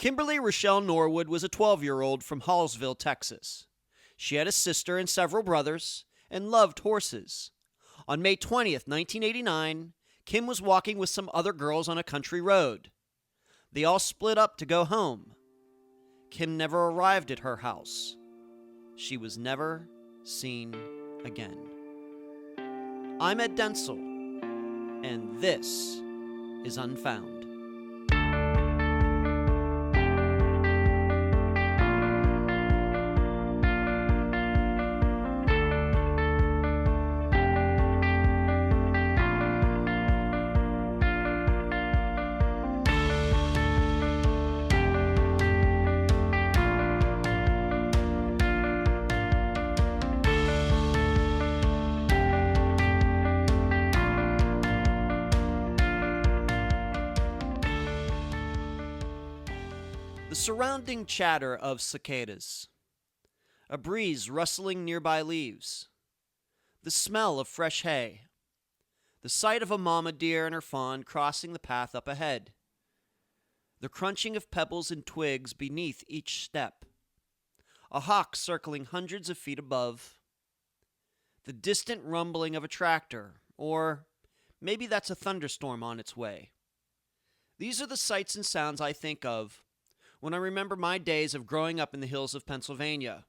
Kimberly Rachelle Norwood was a 12-year-old from Hallsville, Texas. She had a sister and several brothers and loved horses. On May 20th, 1989, Kim was walking with some other girls on a country road. They all split up to go home. Kim never arrived at her house. She was never seen again. I'm Ed Densel, and this is Unfound. The surrounding chatter of cicadas, a breeze rustling nearby leaves, the smell of fresh hay, the sight of a mama deer and her fawn crossing the path up ahead, the crunching of pebbles and twigs beneath each step, a hawk circling hundreds of feet above, the distant rumbling of a tractor, or maybe that's a thunderstorm on its way. These are the sights and sounds I think of when I remember my days of growing up in the hills of Pennsylvania.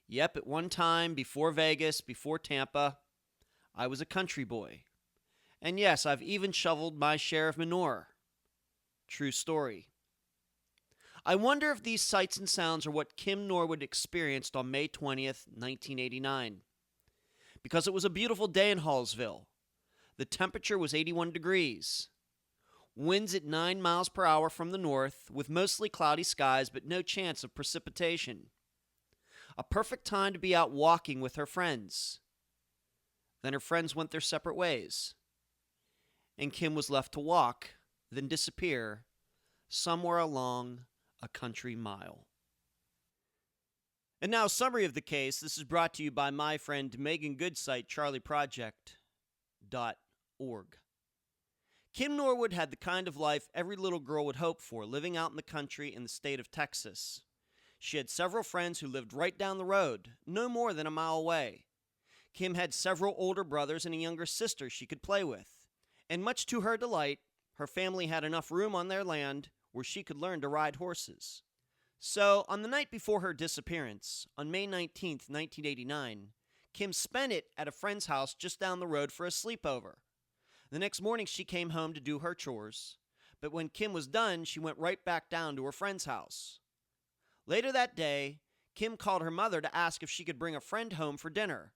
Yep, at one time, before Vegas, before Tampa, I was a country boy. And yes, I've even shoveled my share of manure. True story. I wonder if these sights and sounds are what Kim Norwood experienced on May 20th, 1989. Because it was a beautiful day in Hallsville. The temperature was 81 degrees. Winds at 9 miles per hour from the north, with mostly cloudy skies but no chance of precipitation. A perfect time to be out walking with her friends. Then her friends went their separate ways. And Kim was left to walk, then disappear, somewhere along a country mile. And now, a summary of the case. This is brought to you by my friend Megan Goodsite, charlieproject.org. Kim Norwood had the kind of life every little girl would hope for, living out in the country in the state of Texas. She had several friends who lived right down the road, no more than a mile away. Kim had several older brothers and a younger sister she could play with. And much to her delight, her family had enough room on their land where she could learn to ride horses. So, on the night before her disappearance, on May 19th, 1989, Kim spent it at a friend's house just down the road for a sleepover. The next morning, she came home to do her chores, but when Kim was done, she went right back down to her friend's house. Later that day, Kim called her mother to ask if she could bring a friend home for dinner.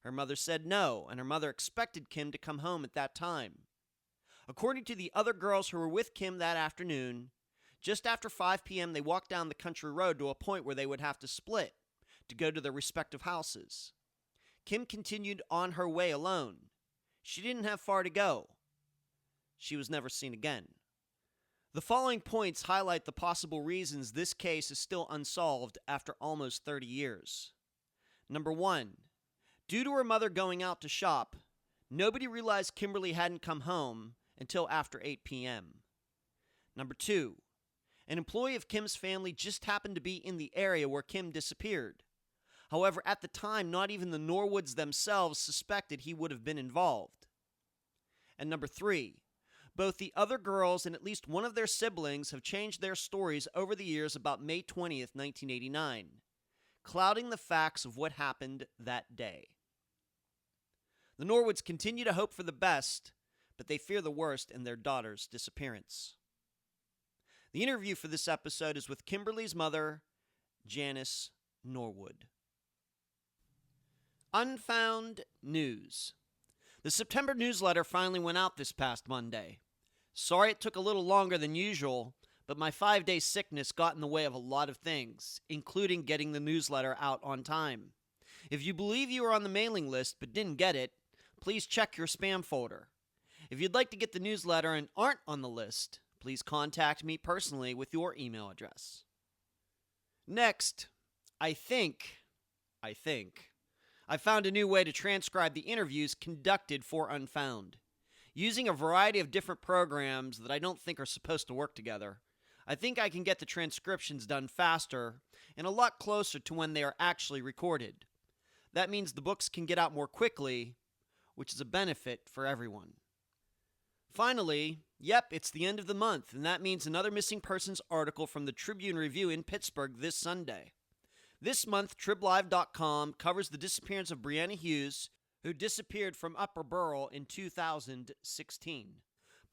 Her mother said no, and her mother expected Kim to come home at that time. According to the other girls who were with Kim that afternoon, just after 5 p.m., they walked down the country road to a point where they would have to split to go to their respective houses. Kim continued on her way alone. She didn't have far to go. She was never seen again. The following points highlight the possible reasons this case is still unsolved after almost 30 years. Number 1, due to her mother going out to shop, nobody realized Kimberly hadn't come home until after 8 p.m. Number 2, an employee of Kim's family just happened to be in the area where Kim disappeared. However, at the time, not even the Norwoods themselves suspected he would have been involved. And number 3, both the other girls and at least one of their siblings have changed their stories over the years about May 20th, 1989, clouding the facts of what happened that day. The Norwoods continue to hope for the best, but they fear the worst in their daughter's disappearance. The interview for this episode is with Kimberly's mother, Janice Norwood. Unfound News. The September newsletter finally went out this past Monday. Sorry it took a little longer than usual, but my 5-day sickness got in the way of a lot of things, including getting the newsletter out on time. If you believe you were on the mailing list but didn't get it, please check your spam folder. If you'd like to get the newsletter and aren't on the list, please contact me personally with your email address. Next, I think I found a new way to transcribe the interviews conducted for Unfound. Using a variety of different programs that I don't think are supposed to work together, I think I can get the transcriptions done faster and a lot closer to when they are actually recorded. That means the books can get out more quickly, which is a benefit for everyone. Finally, it's the end of the month, and that means another missing persons article from the Tribune Review in Pittsburgh this Sunday. This month, TribLive.com covers the disappearance of Brianna Hughes, who disappeared from Upper Burrell in 2016.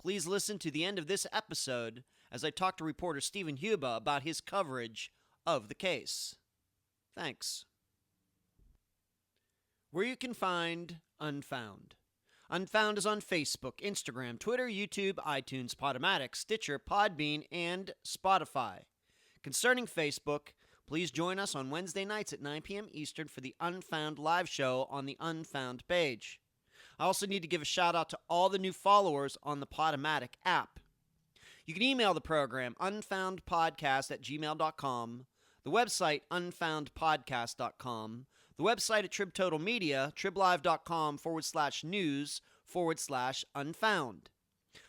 Please listen to the end of this episode as I talk to reporter Stephen Huba about his coverage of the case. Thanks. Where you can find Unfound. Unfound is on Facebook, Instagram, Twitter, YouTube, iTunes, Podomatic, Stitcher, Podbean, and Spotify. Concerning Facebook, please join us on Wednesday nights at 9 p.m. Eastern for the Unfound live show on the Unfound page. I also need to give a shout out to all the new followers on the Podomatic app. You can email the program, unfoundpodcast@gmail.com, the website, unfoundpodcast.com, the website at Trib Total Media, triblive.com/news/unfound.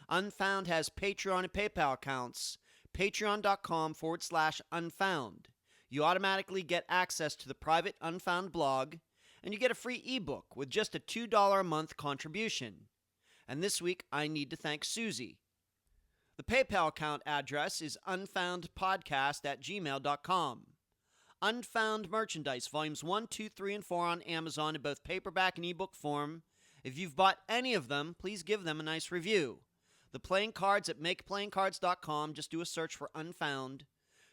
Unfound has Patreon and PayPal accounts, patreon.com/unfound. You automatically get access to the private Unfound blog, and you get a free ebook with just a $2 a month contribution. And this week, I need to thank Susie. The PayPal account address is unfoundpodcast@gmail.com. Unfound Merchandise, Volumes 1, 2, 3, and 4 on Amazon in both paperback and ebook form. If you've bought any of them, please give them a nice review. The playing cards at makeplayingcards.com, just do a search for Unfound.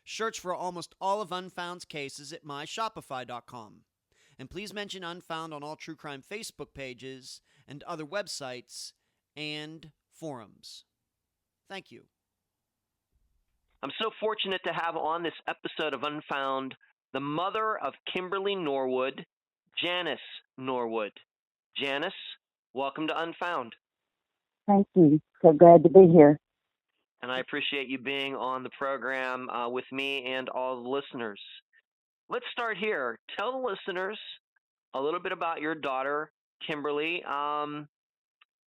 Search for almost all of Unfound's cases at myshopify.com. And please mention Unfound on all true crime Facebook pages and other websites and forums. Thank you. I'm so fortunate to have on this episode of Unfound the mother of Kimberly Norwood, Janice Norwood. Janice, welcome to Unfound. Thank you. So glad to be here. And I appreciate you being on the program with me and all the listeners. Let's start here. Tell the listeners a little bit about your daughter, Kimberly.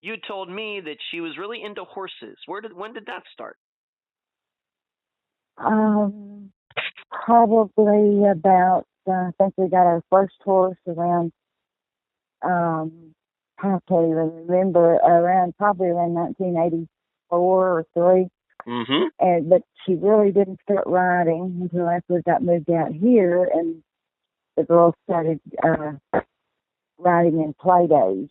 You told me that she was really into horses. When did that start? Probably about, I think we got our first horse around, I can't even remember, probably around 1984 or 3. Mm-hmm. But she really didn't start riding until after we got moved out here, and the girls started riding in play days.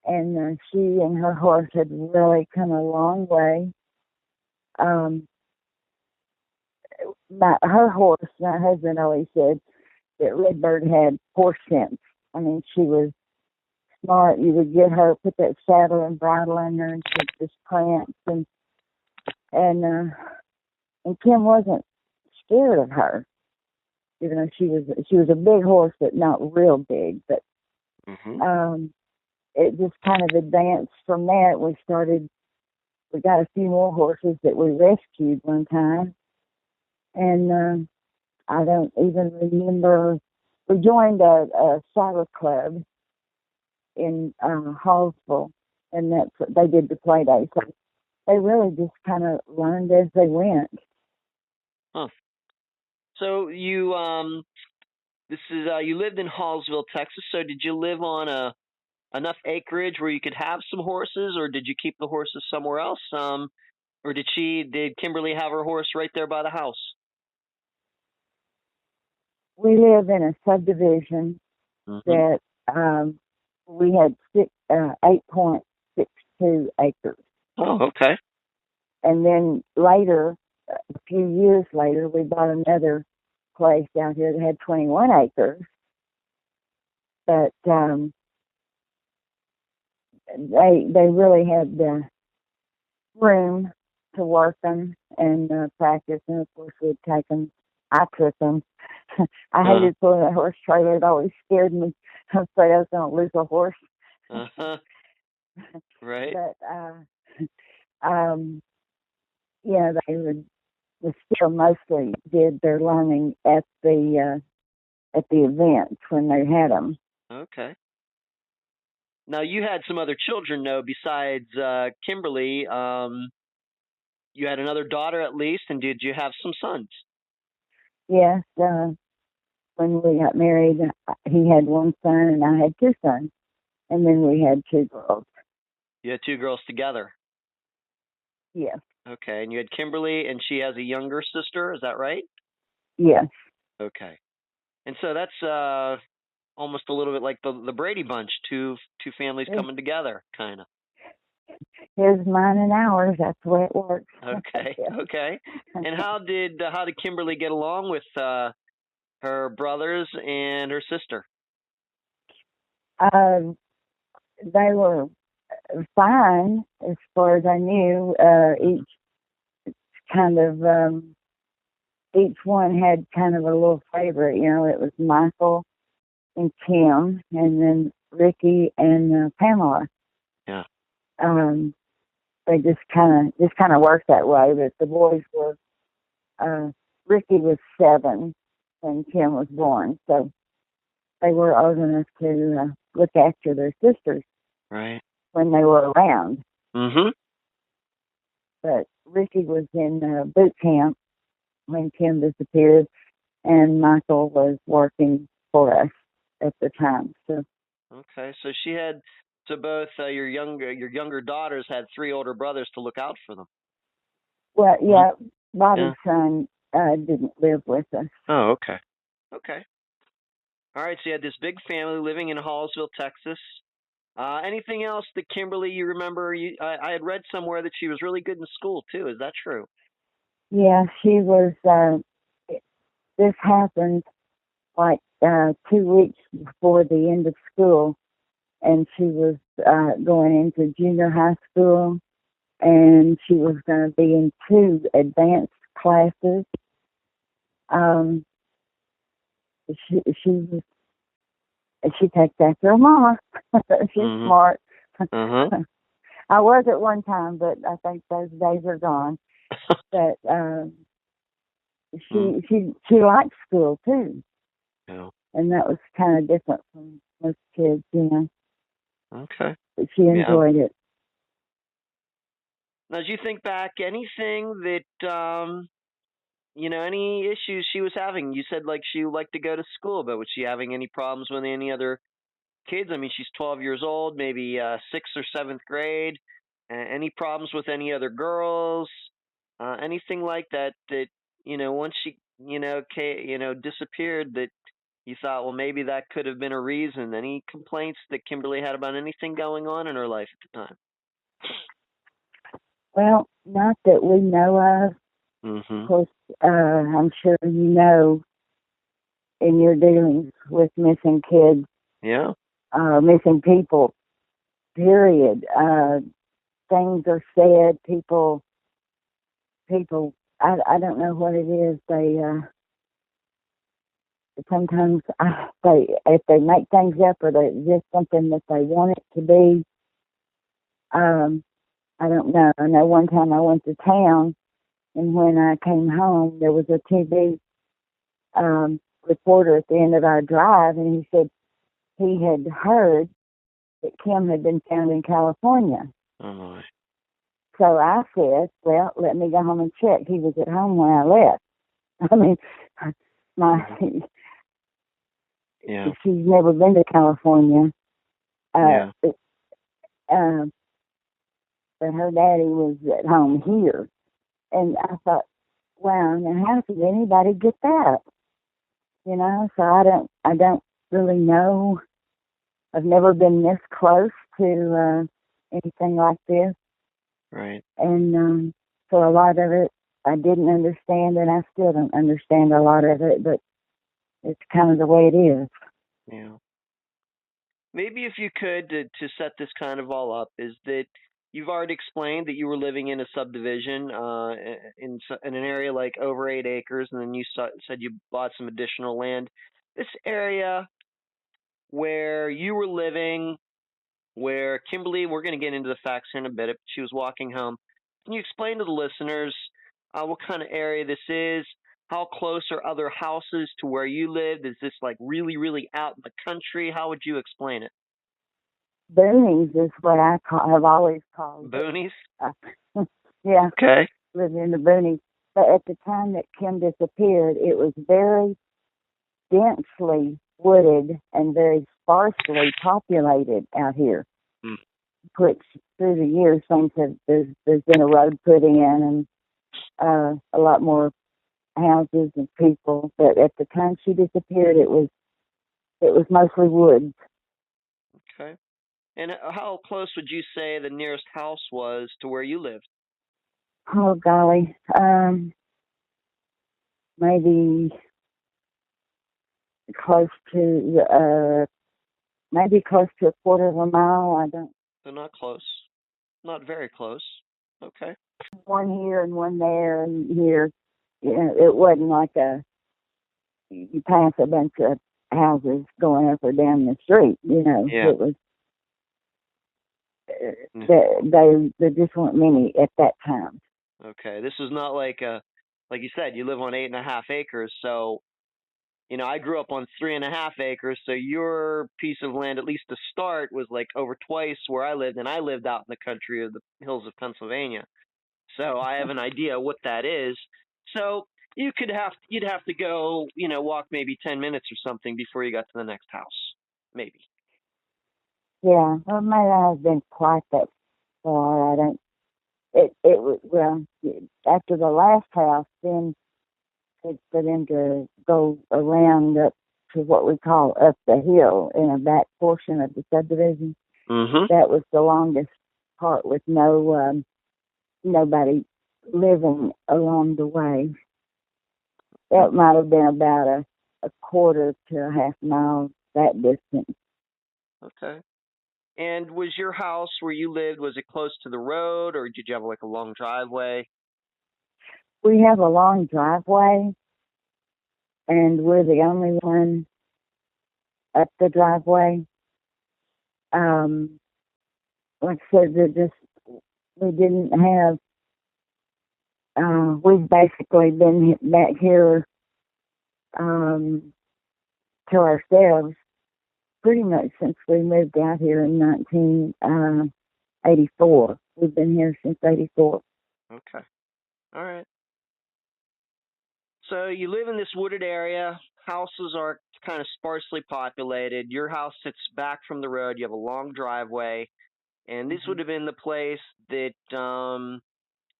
And she and her horse had really come a long way. Her horse, my husband always said that Redbird had horse sense. I mean, she was smart. You would get her, put that saddle and bridle in her, and she'd just prance. And Kim wasn't scared of her, even though she was a big horse, but not real big. But it just kind of advanced from that. We got a few more horses that we rescued one time. And I don't even remember, we joined a saddle club in Hallsville, and they did the play day. So they really just kind of learned as they went. Huh. So you you lived in Hallsville, Texas. So did you live on enough acreage where you could have some horses, or did you keep the horses somewhere else? Or did Kimberly have her horse right there by the house? We live in a subdivision that we had 8.62 acres. Oh, okay. And then later, a few years later, we bought another place down here that had 21 acres. But they really had room to work them and practice. And of course, we'd take them. I took them. I hated pulling a horse trailer. It always scared me. I was afraid I was going to lose a horse. Right. But they still mostly did their learning at the events when they had them. Okay. Now you had some other children, though, besides Kimberly. you had another daughter at least, and did you have some sons? Yes, when we got married, he had one son and I had two sons, and then we had two girls. You had two girls together. Yes, Okay, and you had Kimberly, and she has a younger sister. Is that right? yes. Okay, and so that's almost a little bit like the Brady Bunch, two families coming together, kind of. His, mine, and ours. That's the way it works. Okay, Yeah. okay. And how did Kimberly get along with her brothers and her sister? They were fine as far as I knew. Each kind of each one had kind of a little favorite. You know, it was Michael and Kim, and then Ricky and Pamela. Yeah. They just kind of worked that way. But the boys were. Ricky was 7 when Kim was born, so they were old enough to look after their sisters. Right. When they were around. Mm-hmm. But Ricky was in boot camp when Kim disappeared, and Michael was working for us at the time. So. Okay, so both your younger daughters had 3 older brothers to look out for them. Well, yeah, Bobby's son didn't live with us. Oh, okay. Okay. All right, so you had this big family living in Hallsville, Texas. Anything else that Kimberly you remember? I had read somewhere that she was really good in school too. Is that true? Yeah, she was. This happened like 2 weeks before the end of school, and she was going into junior high school, and she was going to be in 2 advanced classes. She takes after her mama. She's smart. Mm-hmm. I was at one time, but I think those days are gone. But she liked school too. Yeah. And that was kind of different from most kids, you know. Okay. But she enjoyed it. Now, as you think back, anything that any issues she was having? You said like she liked to go to school, but was she having any problems with any other kids? I mean, she's 12 years old, maybe 6th or 7th grade. Any problems with any other girls? Anything like that? That once she disappeared, that you thought, well, maybe that could have been a reason. Any complaints that Kimberly had about anything going on in her life at the time? Well, not that we know of. Mm-hmm. Of course, I'm sure you know in your dealings with missing kids. Yeah. Missing people, period. Things are said, people, I don't know what it is. They, sometimes if they make things up or they're just something that they want it to be, I don't know. I know one time I went to town, and when I came home, there was a TV reporter at the end of our drive, and he said he had heard that Kim had been found in California. Oh, my. So I said, well, let me go home and check. He was at home when I left. I mean, she's never been to California. But her daddy was at home here. And I thought, wow, now how could anybody get that? You know, so I don't really know. I've never been this close to anything like this. Right. And so a lot of it I didn't understand, and I still don't understand a lot of it, but it's kind of the way it is. Yeah. Maybe if you could, to set this kind of all up, is that you've already explained that you were living in a subdivision in an area like over 8 acres, and then you said you bought some additional land. This area where you were living, where Kimberly, we're going to get into the facts here in a bit, she was walking home. Can you explain to the listeners what kind of area this is? How close are other houses to where you lived? Is this like really, really out in the country? How would you explain it? Boonies is what I've always called Boonies? Yeah. Okay. living in the boonies. But at the time that Kim disappeared, it was very densely wooded and very sparsely populated out here. Mm. Which through the years, things have there's been a road put in and a lot more houses and people. But at the time she disappeared, it was mostly woods. Okay. And how close would you say the nearest house was to where you lived? Oh golly, maybe close to maybe close to a quarter of a mile. I don't. So not close. Not very close. Okay. One here and one there and here. You know, it wasn't like you pass a bunch of houses going up or down the street. You know, Yeah. it was. There just weren't many at that time. Okay. This is not like you said, you live on 8.5 acres. So, I grew up on 3.5 acres. So your piece of land, at least to start, was like over twice where I lived, and I lived out in the country of the hills of Pennsylvania. So I have an idea what that is. So you'd have to go, walk maybe 10 minutes or something before you got to the next house, maybe. Yeah, well, it may not have been quite that far. I don't. It was well after the last house. Then it's for them to go around up to what we call up the hill in a back portion of the subdivision. Mm-hmm. That was the longest part with nobody living along the way. That might have been about a quarter to a half mile, that distance. Okay. And was your house where you lived, was it close to the road, or did you have like a long driveway? We have a long driveway, and we're the only one up the driveway. Like I said, we didn't have. We've basically been back here to ourselves pretty much since we moved out here in 1984. We've been here since '84. Okay. All right. So you live in this wooded area. Houses are kind of sparsely populated. Your house sits back from the road. You have a long driveway. And this would have been the place that,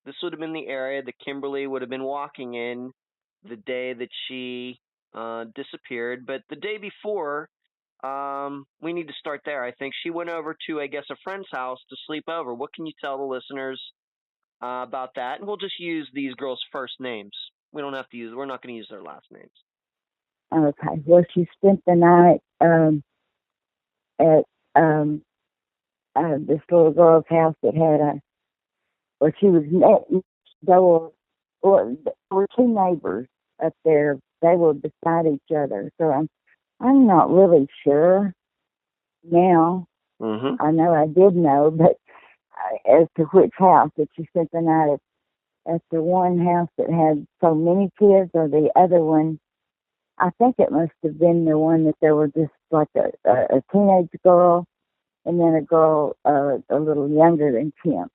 this would have been the area that Kimberly would have been walking in the day that she disappeared. But the day before, we need to start there. I think she went over to, I guess, a friend's house to sleep over. What can you tell the listeners about that? And we'll just use these girls' first names. We're not going to use their last names. Okay. Well, she spent the night at this little girl's house that had she was next door. Well, there were two neighbors up there. They were beside each other. So I'm not really sure now. Mm-hmm. I know I did know, but as to which house that she spent the night at the one house that had so many kids, or the other one. I think it must have been the one that there were just like a teenage girl and then a girl a little younger than Kim,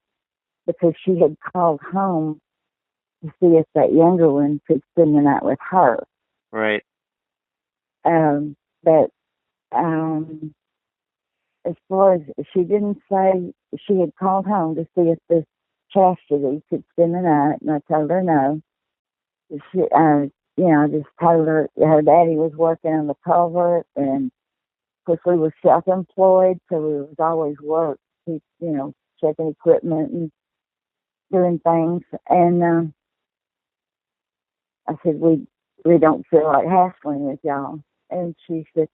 because she had called home to see if that younger one could spend the night with her. Right. But as far as she didn't say, she had called home to see if this Chastity could spend the night, and I told her no. She, I just told her daddy was working on the culvert, and of course we were self-employed, so we was always work, checking equipment and doing things. And I said, we don't feel like hassling with y'all. And she said,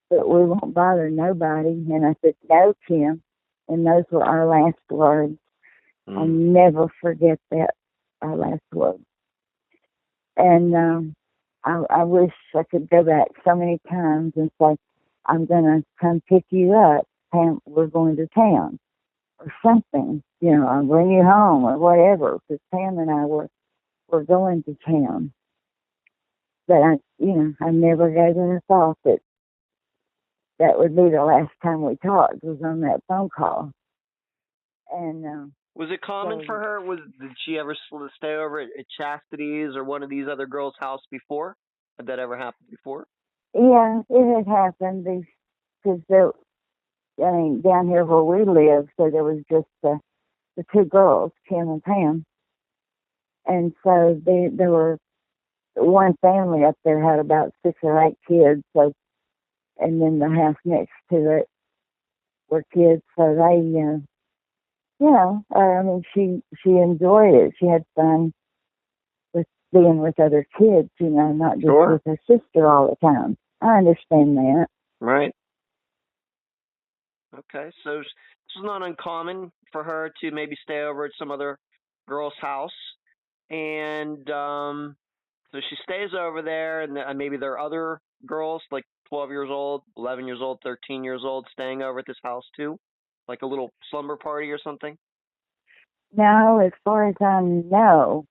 but we won't bother nobody. And I said, no, Kim. And those were our last words. I'll never forget that, our last words. And I wish I could go back so many times and say, I'm going to come pick you up. Pam, we're going to town or something. I'll bring you home or whatever, because Pam and I were going to town. But I never gave it a thought that would be the last time we talked, was on that phone call. And Was it common So, for her? Did she ever stay over at Chastity's or one of these other girls' house before? Had that ever happened before? yeah, it had happened because I mean, down here where we live, so there was just the two girls, Kim and Pam, and so there were one family up there had about 6 or 8 kids, so and then the house next to it were kids, so they, I mean, she enjoyed it. She had fun with being with other kids, not just Sure. with her sister all the time. I understand that. Right. Okay. So this is not uncommon for her to maybe stay over at some other girl's house, and so she stays over there, and maybe there are other girls like 12 years old, 11 years old, 13 years old staying over at this house too, like a little slumber party or something. Now, as far as I know,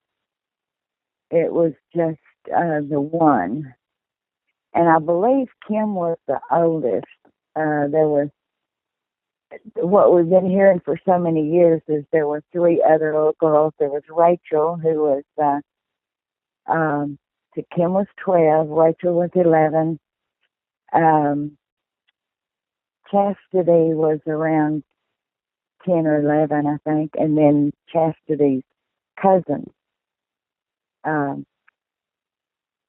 it was just the one. And I believe Kim was the oldest. There was, what we've been hearing for so many years is there were 3 other little girls. There was Rachel, who was, Kim was 12, Rachel was 11. Chastity was around 10 or 11, I think. And then Chastity's cousin, um,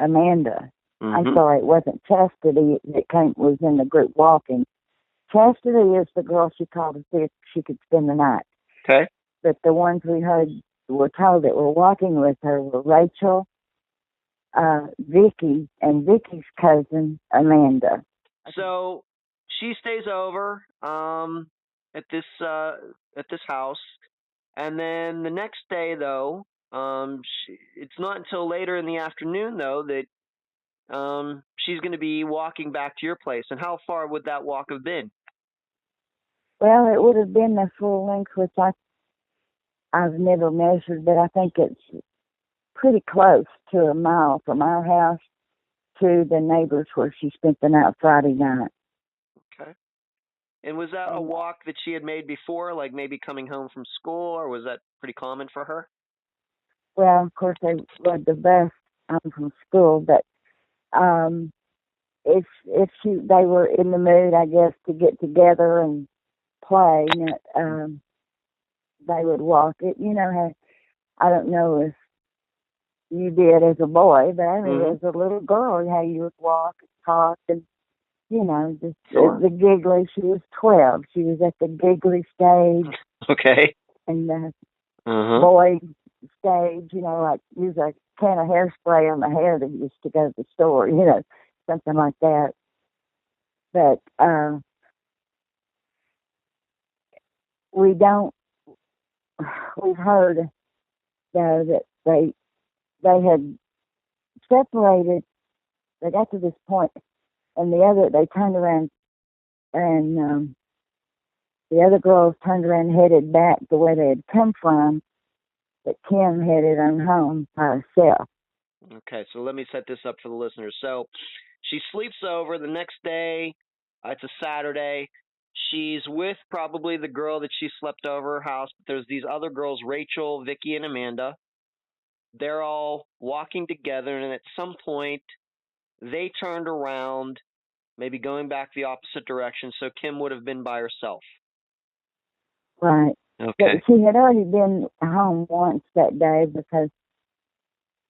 Amanda. Mm-hmm. I'm sorry, it wasn't Chastity that was in the group walking. Chastity is the girl she called to see if she could spend the night. Okay. But the ones we were told that were walking with her were Rachel, Vicky, and Vicky's cousin, Amanda. So she stays over at this house, and then the next day though, it's not until later in the afternoon though that she's going to be walking back to your place. And how far would that walk have been? Well, it would have been the full length, which I've never measured, but I think it's pretty close to a mile from our house to the neighbors where she spent the night Friday night. Okay. And was that a walk that she had made before, like maybe coming home from school, or was that pretty common for her? Well, of course, they rode the bus home from school, but if they were in the mood, I guess, to get together and play, they would walk it. I don't know if you did as a boy, but I mean, as a little girl, how you would walk and talk and, just Sure. the giggly. She was 12. She was at the giggly stage. Okay. And the boy stage, like use a can of hairspray on the hair that used to go to the store, something like that. But we've heard though that they had separated. They got to this point, and they turned around, and the other girls turned around and headed back the way they had come from, but Kim headed on home by herself. Okay, so let me set this up for the listeners. So she sleeps over the next day. It's a Saturday. She's with probably the girl that she slept over her house. But there's these other girls, Rachel, Vicky, and Amanda. They're all walking together, and at some point, they turned around, maybe going back the opposite direction. So Kim would have been by herself. Right. Okay. But she had already been home once that day because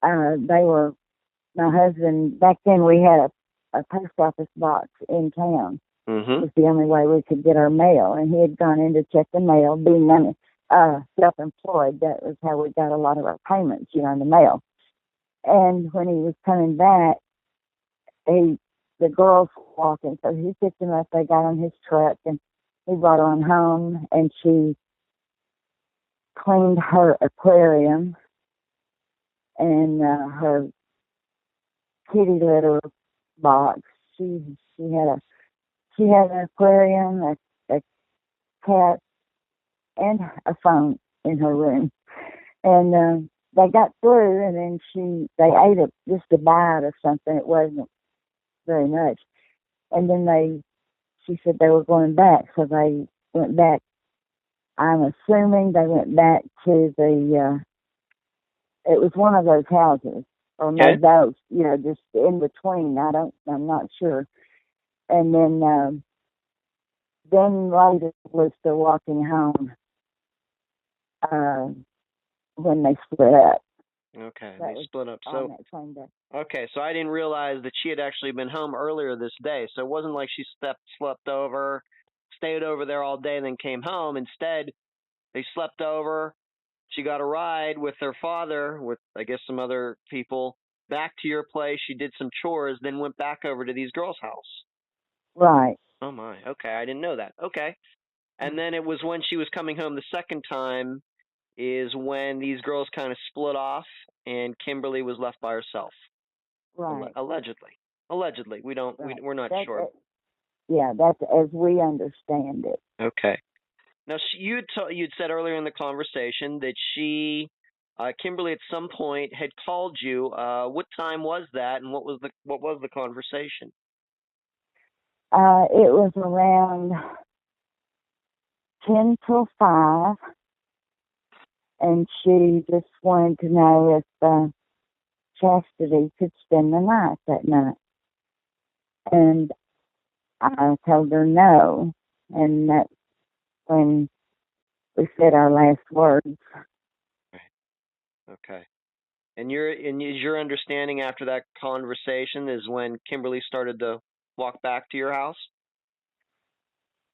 my husband, back then we had a post office box in town. Mm-hmm. It was the only way we could get our mail. And he had gone in to check the mail, being self-employed. That was how we got a lot of our payments, in the mail. And when he was coming back, the girls were walking. So he picked them up. They got on his truck and he brought her on home, and she cleaned her aquarium and her kitty litter box. She had an aquarium, a cat, and a phone in her room. And they got through, and then they ate just a bite of something. It wasn't very much. And then she said they were going back, so they went back I'm assuming they went back to the, it was one of those houses, or Okay. maybe those, just in between. I'm not sure. And then later was the walking home, uh, when they split up. Okay, That they was split up. on So, that same day. okay, so I didn't realize that she had actually been home earlier this day. So it wasn't like she slept over, stayed over there all day, and then came home. Instead, they slept over. She got a ride with her father, with I guess some other people, back to your place. She did some chores, then went back over to these girls' house. Right. Oh my. Okay, I didn't know that. Okay. And then it was when she was coming home the second time is when these girls kind of split off and Kimberly was left by herself. Right. Allegedly. Allegedly. Right. We're not sure. Yeah, that's as we understand it. Okay. Now you'd said earlier in the conversation that Kimberly at some point had called you. What time was that, and what was the conversation? It was around 10 till 5, and she just wanted to know if Chastity could spend the night that night. And I told her no, and that's when we said our last words. Right. Okay. And your understanding after that conversation is when Kimberly started to walk back to your house?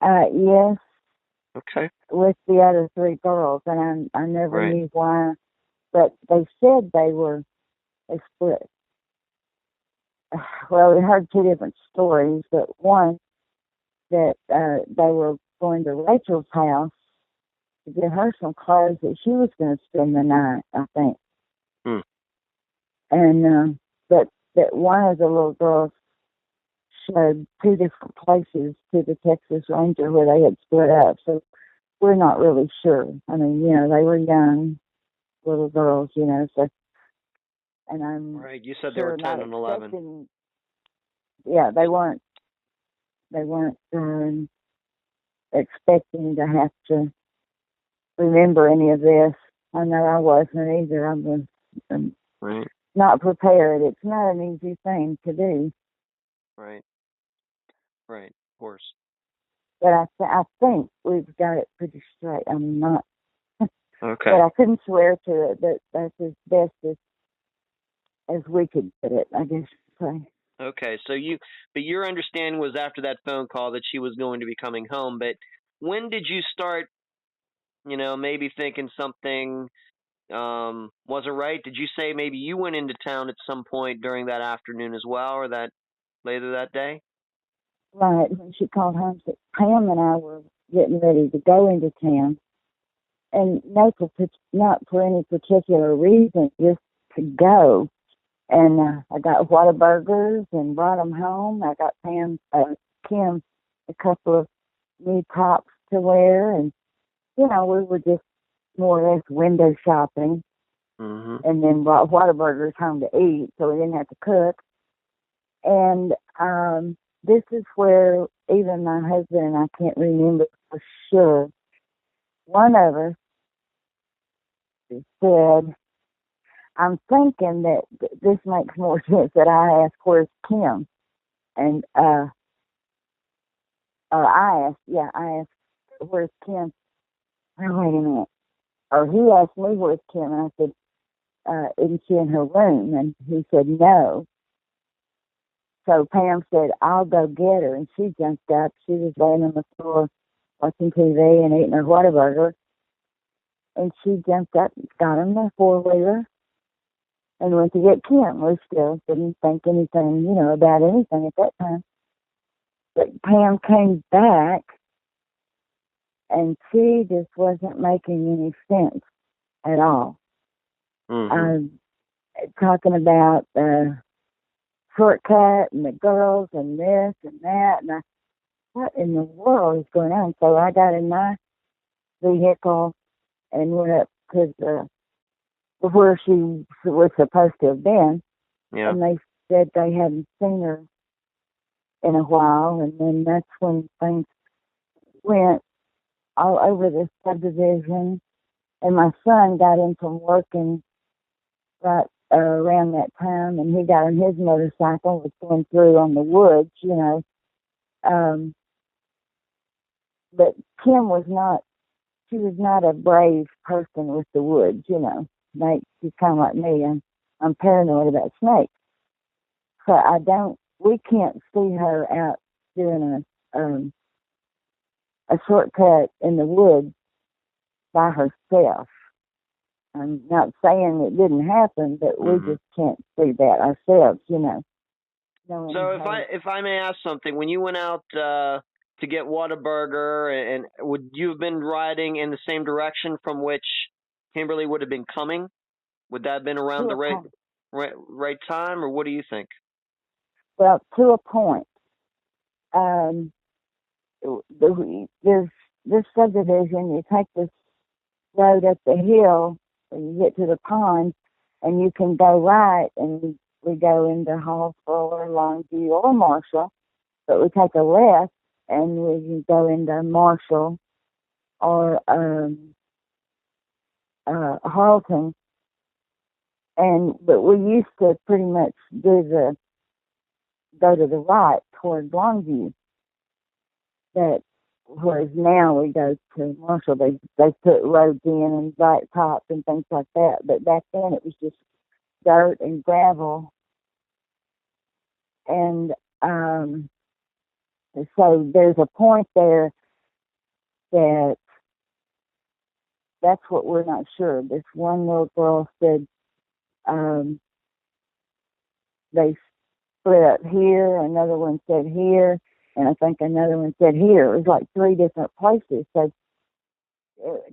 Yes, Okay. with the other 3 girls, and I never Right. knew why, but they said they split. Well, we heard 2 different stories, but one that they were going to Rachel's house to get her some clothes that she was going to spend the night, I think. Hmm. And but that one of the little girls showed 2 different places to the Texas Ranger where they had split up. So we're not really sure. I mean, they were young little girls, so, and I'm Right. You said they sure were 10 not and 11. expecting, yeah, they weren't expecting to have to remember any of this. I know I wasn't either. I was Right. not prepared. It's not an easy thing to do. Right. Right. Of course. But I think we've got it pretty straight. I'm not, Okay. but I couldn't swear to it. But that's as best as we could get it, I guess you'd say. Okay. But your understanding was after that phone call that she was going to be coming home. But when did you start, maybe thinking something wasn't right? Did you say maybe you went into town at some point during that afternoon as well, or that later that day? Right, when she called home, said Pam and I were getting ready to go into town, and not for any particular reason, just to go. And I got Whataburgers and brought them home. I got Kim a couple of new tops to wear, and we were just more or less window shopping, Mm-hmm. and then brought Whataburgers home to eat, so we didn't have to cook. And this is where even my husband and I can't remember for sure. One of us said, I'm thinking that this makes more sense that I asked, where's Kim? And I asked, where's Kim? Oh, wait a minute. Or he asked me, where's Kim? And I said, isn't she in her room? And he said, no. So Pam said, I'll go get her. And she jumped up. She was laying on the floor watching TV and eating her Whataburger. And she jumped up, got in the 4-wheeler, and went to get Kim. We still didn't think anything, about anything at that time. But Pam came back, and she just wasn't making any sense at all. Mm-hmm. Talking about the shortcut and the girls and this and that, and what in the world is going on? So I got in my vehicle and went up to where she was supposed to have been. Yeah. And they said they hadn't seen her in a while, and then that's when things went all over the subdivision. And my son got in from working right around that time, and he got on his motorcycle, was going through on the woods, you know. But Kim was not, she was not a brave person with the woods, you know. Snakes, she's kind of like me. I'm paranoid about snakes. So we can't see her out doing a shortcut in the woods by herself. I'm not saying it didn't happen, but we just can't see that ourselves, you know. So if I may ask something, when you went out to get Whataburger, and would you have been riding in the same direction from which Kimberly would have been coming? Would that have been around the right time, or what do you think? Well, to a point. There's this subdivision. You take this road up the hill, and you get to the pond, and you can go right, and we go into Hallsville or Longview or Marshall, but we take a left, and we can go into Marshall or Harleton. But we used to pretty much go to the right toward Longview. But whereas now we go to Marshall, they put roads in and bright tops and things like that. But back then it was just dirt and gravel. And so there's a point there that's what we're not sure. This one little girl said they split up here, another one said here, and I think another one said here. It was like 3 different places. So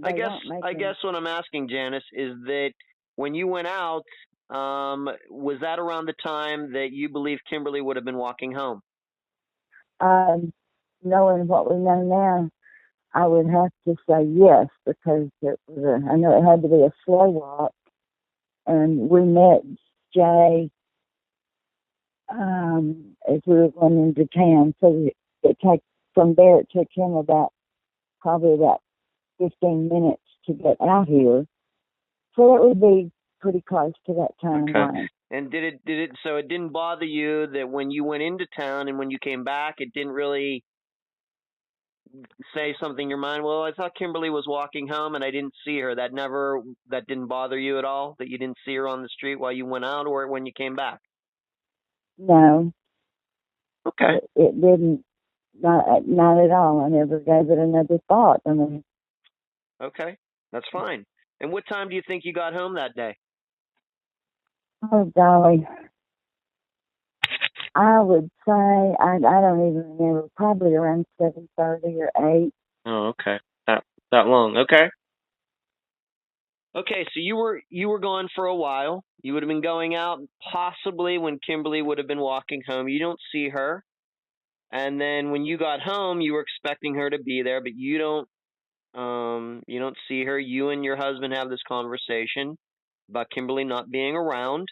I guess what I'm asking, Janice, is that when you went out, was that around the time that you believe Kimberly would have been walking home? Knowing what we know now, I would have to say yes, because I know it had to be a slow walk, and we met Jay as we were going into town. So from there it took him probably about 15 minutes to get out here. So it would be pretty close to that timeline. Okay. And so it didn't bother you that when you went into town and when you came back, it didn't really say something in your mind? Well, I thought Kimberly was walking home and I didn't see her. That didn't bother you at all, that you didn't see her on the street while you went out or when you came back? No. Okay. It didn't. Not at all. I never gave it another thought. I mean. Okay, that's fine. And what time do you think you got home that day? Oh, golly. I would say, I don't even remember, probably around 7:30 or 8. Oh, okay. That long. Okay. Okay, so you were gone for a while. You would have been going out possibly when Kimberly would have been walking home. You don't see her. And then when you got home, you were expecting her to be there, but you don't see her. You and your husband have this conversation about Kimberly not being around.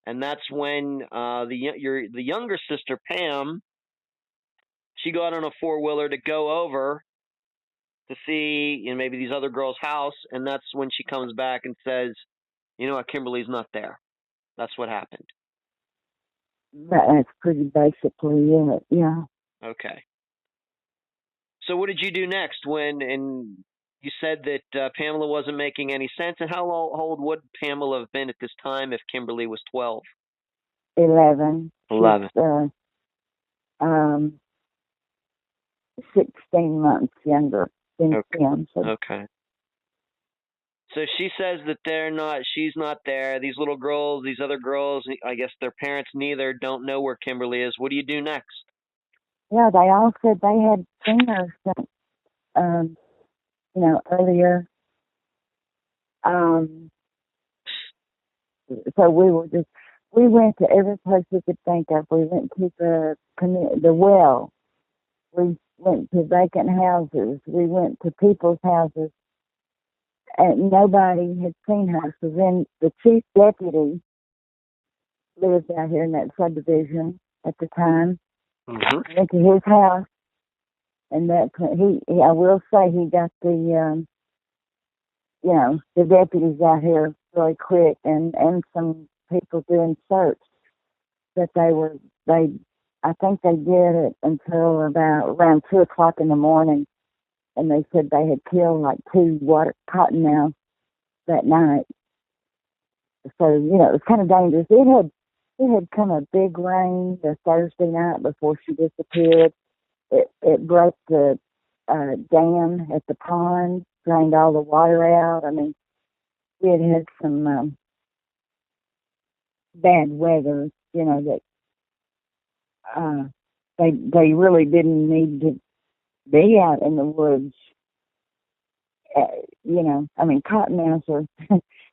And that's when the younger sister, Pam, she got on a 4-wheeler to go over to see maybe these other girls' house, and that's when she comes back and says, you know what, Kimberly's not there. That's what happened. That's pretty basically it, yeah. Okay. So what did you do next and you said that Pamela wasn't making any sense, and how old would Pamela have been at this time if Kimberly was 12? 11. 11. 16 months younger than Kim. So. Okay. So she says that she's not there. These little girls, these other girls, I guess their parents neither don't know where Kimberly is. What do you do next? Yeah, they all said they had seen her since, earlier. So we went to every place we could think of. We went to the well. We went to vacant houses. We went to people's houses. And nobody had seen her. So then the chief deputy lived out here in that subdivision at the time. Mm-hmm. Went to his house, And that I will say he got the deputies out here really quick, and some people doing search. That I think they did it until around 2 o'clock in the morning, and they said they had killed like 2 cottonmouths that night. So it was kind of dangerous. It had come a big rain the Thursday night before she disappeared. It broke the dam at the pond, drained all the water out. I mean, we had some bad weather. That they really didn't need to be out in the woods. I mean, cottonmouths are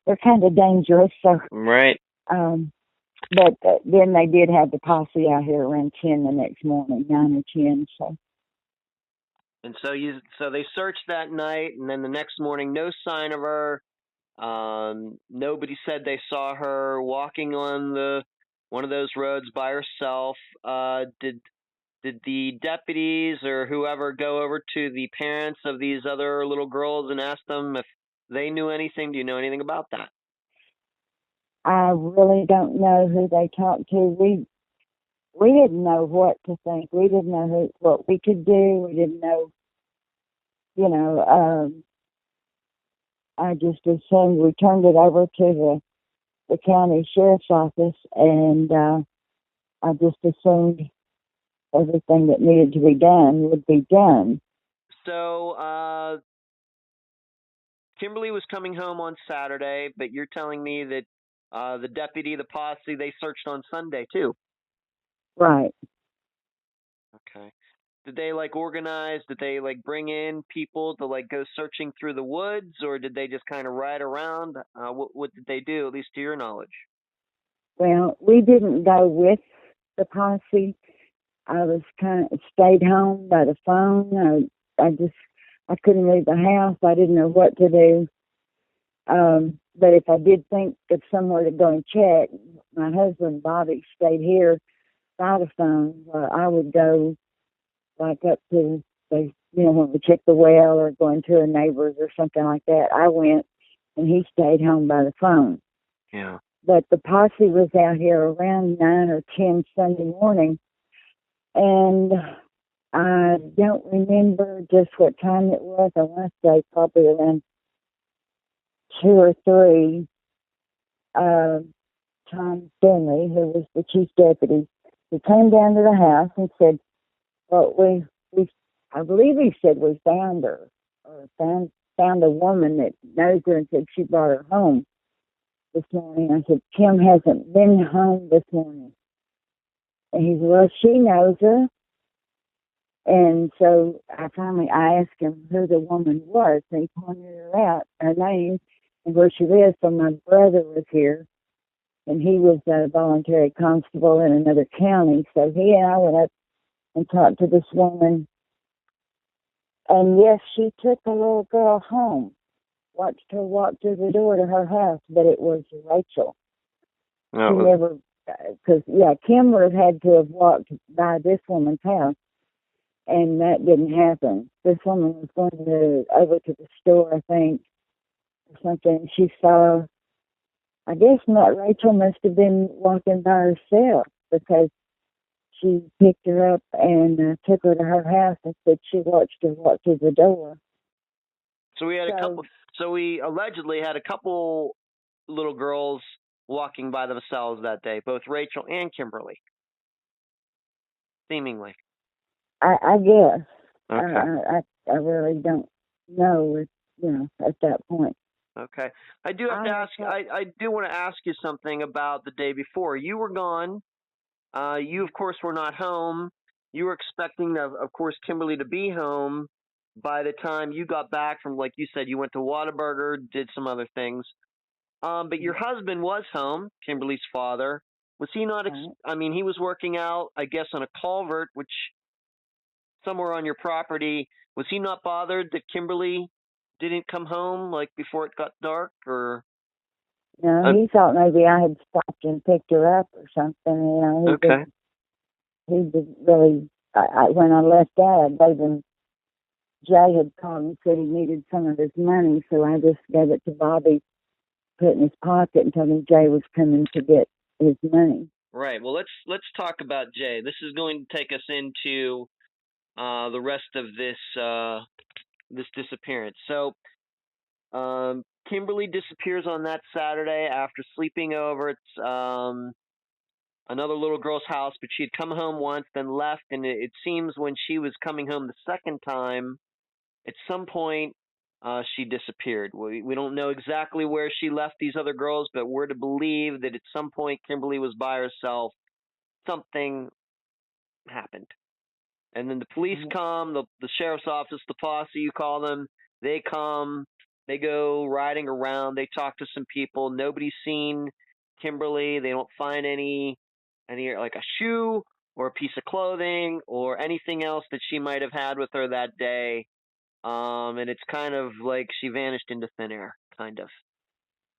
they're kind of dangerous. So Right. But then they did have the posse out here around 10 the next morning, 9 or 10. So. And so they searched that night, and then the next morning, no sign of her. Nobody said they saw her walking on one of those roads by herself. Did the deputies or whoever go over to the parents of these other little girls and ask them if they knew anything? Do you know anything about that? I really don't know who they talked to. We didn't know what to think. We didn't know what we could do. We didn't know, I just assumed we turned it over to the county sheriff's office, and I just assumed everything that needed to be done would be done. So Kimberly was coming home on Saturday, but you're telling me that the deputy, the posse, they searched on Sunday too. Right. Okay. Did they organize? Did they bring in people to go searching through the woods, or did they just kind of ride around? What did they do, at least to your knowledge? Well, we didn't go with the posse. I was kind of stayed home by the phone. I couldn't leave the house. I didn't know what to do. But if I did think of somewhere to go and check, my husband Bobby stayed here by the phone. I would go up to when we checked the well or going to a neighbor's or something like that. I went, and he stayed home by the phone. Yeah. But the posse was out here around 9 or 10 Sunday morning, and I don't remember just what time it was. I want to say probably around 2 or 3. Tom Finley, who was the chief deputy, he came down to the house and said, "Well, I believe he said we found her, or found a woman that knows her, and said she brought her home this morning." I said, "Kim hasn't been home this morning." And he said, "Well, she knows her." And so I asked him who the woman was, and he pointed her out, her name, and where she lives. So my brother was here, and he was a voluntary constable in another county. So he and I went up and talked to this woman. And yes, she took the little girl home, watched her walk through the door to her house, but it was Rachel. No. She never, because, Kim would have had to have walked by this woman's house, and that didn't happen. This woman was going over to the store, I think, or something. She saw, I guess Rachel must have been walking by herself, because she picked her up and took her to her house and said she watched her walk through the door. So we had a couple. So we allegedly had a couple little girls walking by themselves that day, both Rachel and Kimberly, seemingly. I guess. Okay. I really don't know. At that point. Okay. I do have to ask. I do want to ask you something about the day before. You were gone. You, of course, were not home. You were expecting, of course, Kimberly to be home by the time you got back from, like you said, you went to Whataburger, did some other things. But your husband was home, Kimberly's father. Was he not? He was working out, I guess, on a culvert, which somewhere on your property. Was he not bothered that Kimberly didn't come home, before it got dark, or? No, he thought maybe I had stopped and picked her up or something. Okay. He didn't really. When I left out, I gave him Jay had called and said he needed some of his money, so I just gave it to Bobby, put it in his pocket, and told him Jay was coming to get his money. Right. Well, let's talk about Jay. This is going to take us into the rest of this disappearance. So, Kimberly disappears on that Saturday after sleeping over at another little girl's house, but she had come home once, then left, and it seems when she was coming home the second time, at some point, she disappeared. We don't know exactly where she left these other girls, but we're to believe that at some point Kimberly was by herself. Something happened. And then the police come, the sheriff's office, the posse, you call them, they come, they go riding around, they talk to some people. Nobody's seen Kimberly. They don't find any like a shoe or a piece of clothing or anything else that she might have had with her that day. And it's kind of like she vanished into thin air, kind of.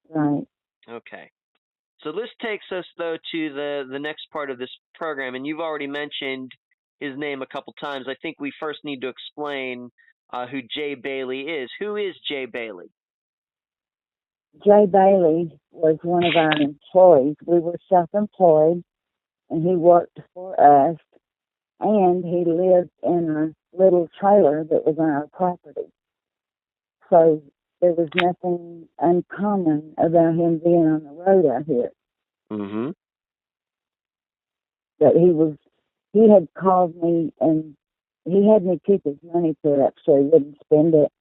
Right. Okay. So this takes us, though, to the next part of this program, and you've already mentioned his name a couple times. I think we first need to explain who Jay Bailey is. Who is Jay Bailey? Jay Bailey was one of our employees. We were self-employed, and he worked for us, and he lived in a little trailer that was on our property. So there was nothing uncommon about him being on the road out here. Mm-hmm. But he had called me, and he had me keep his money put up so he wouldn't spend it.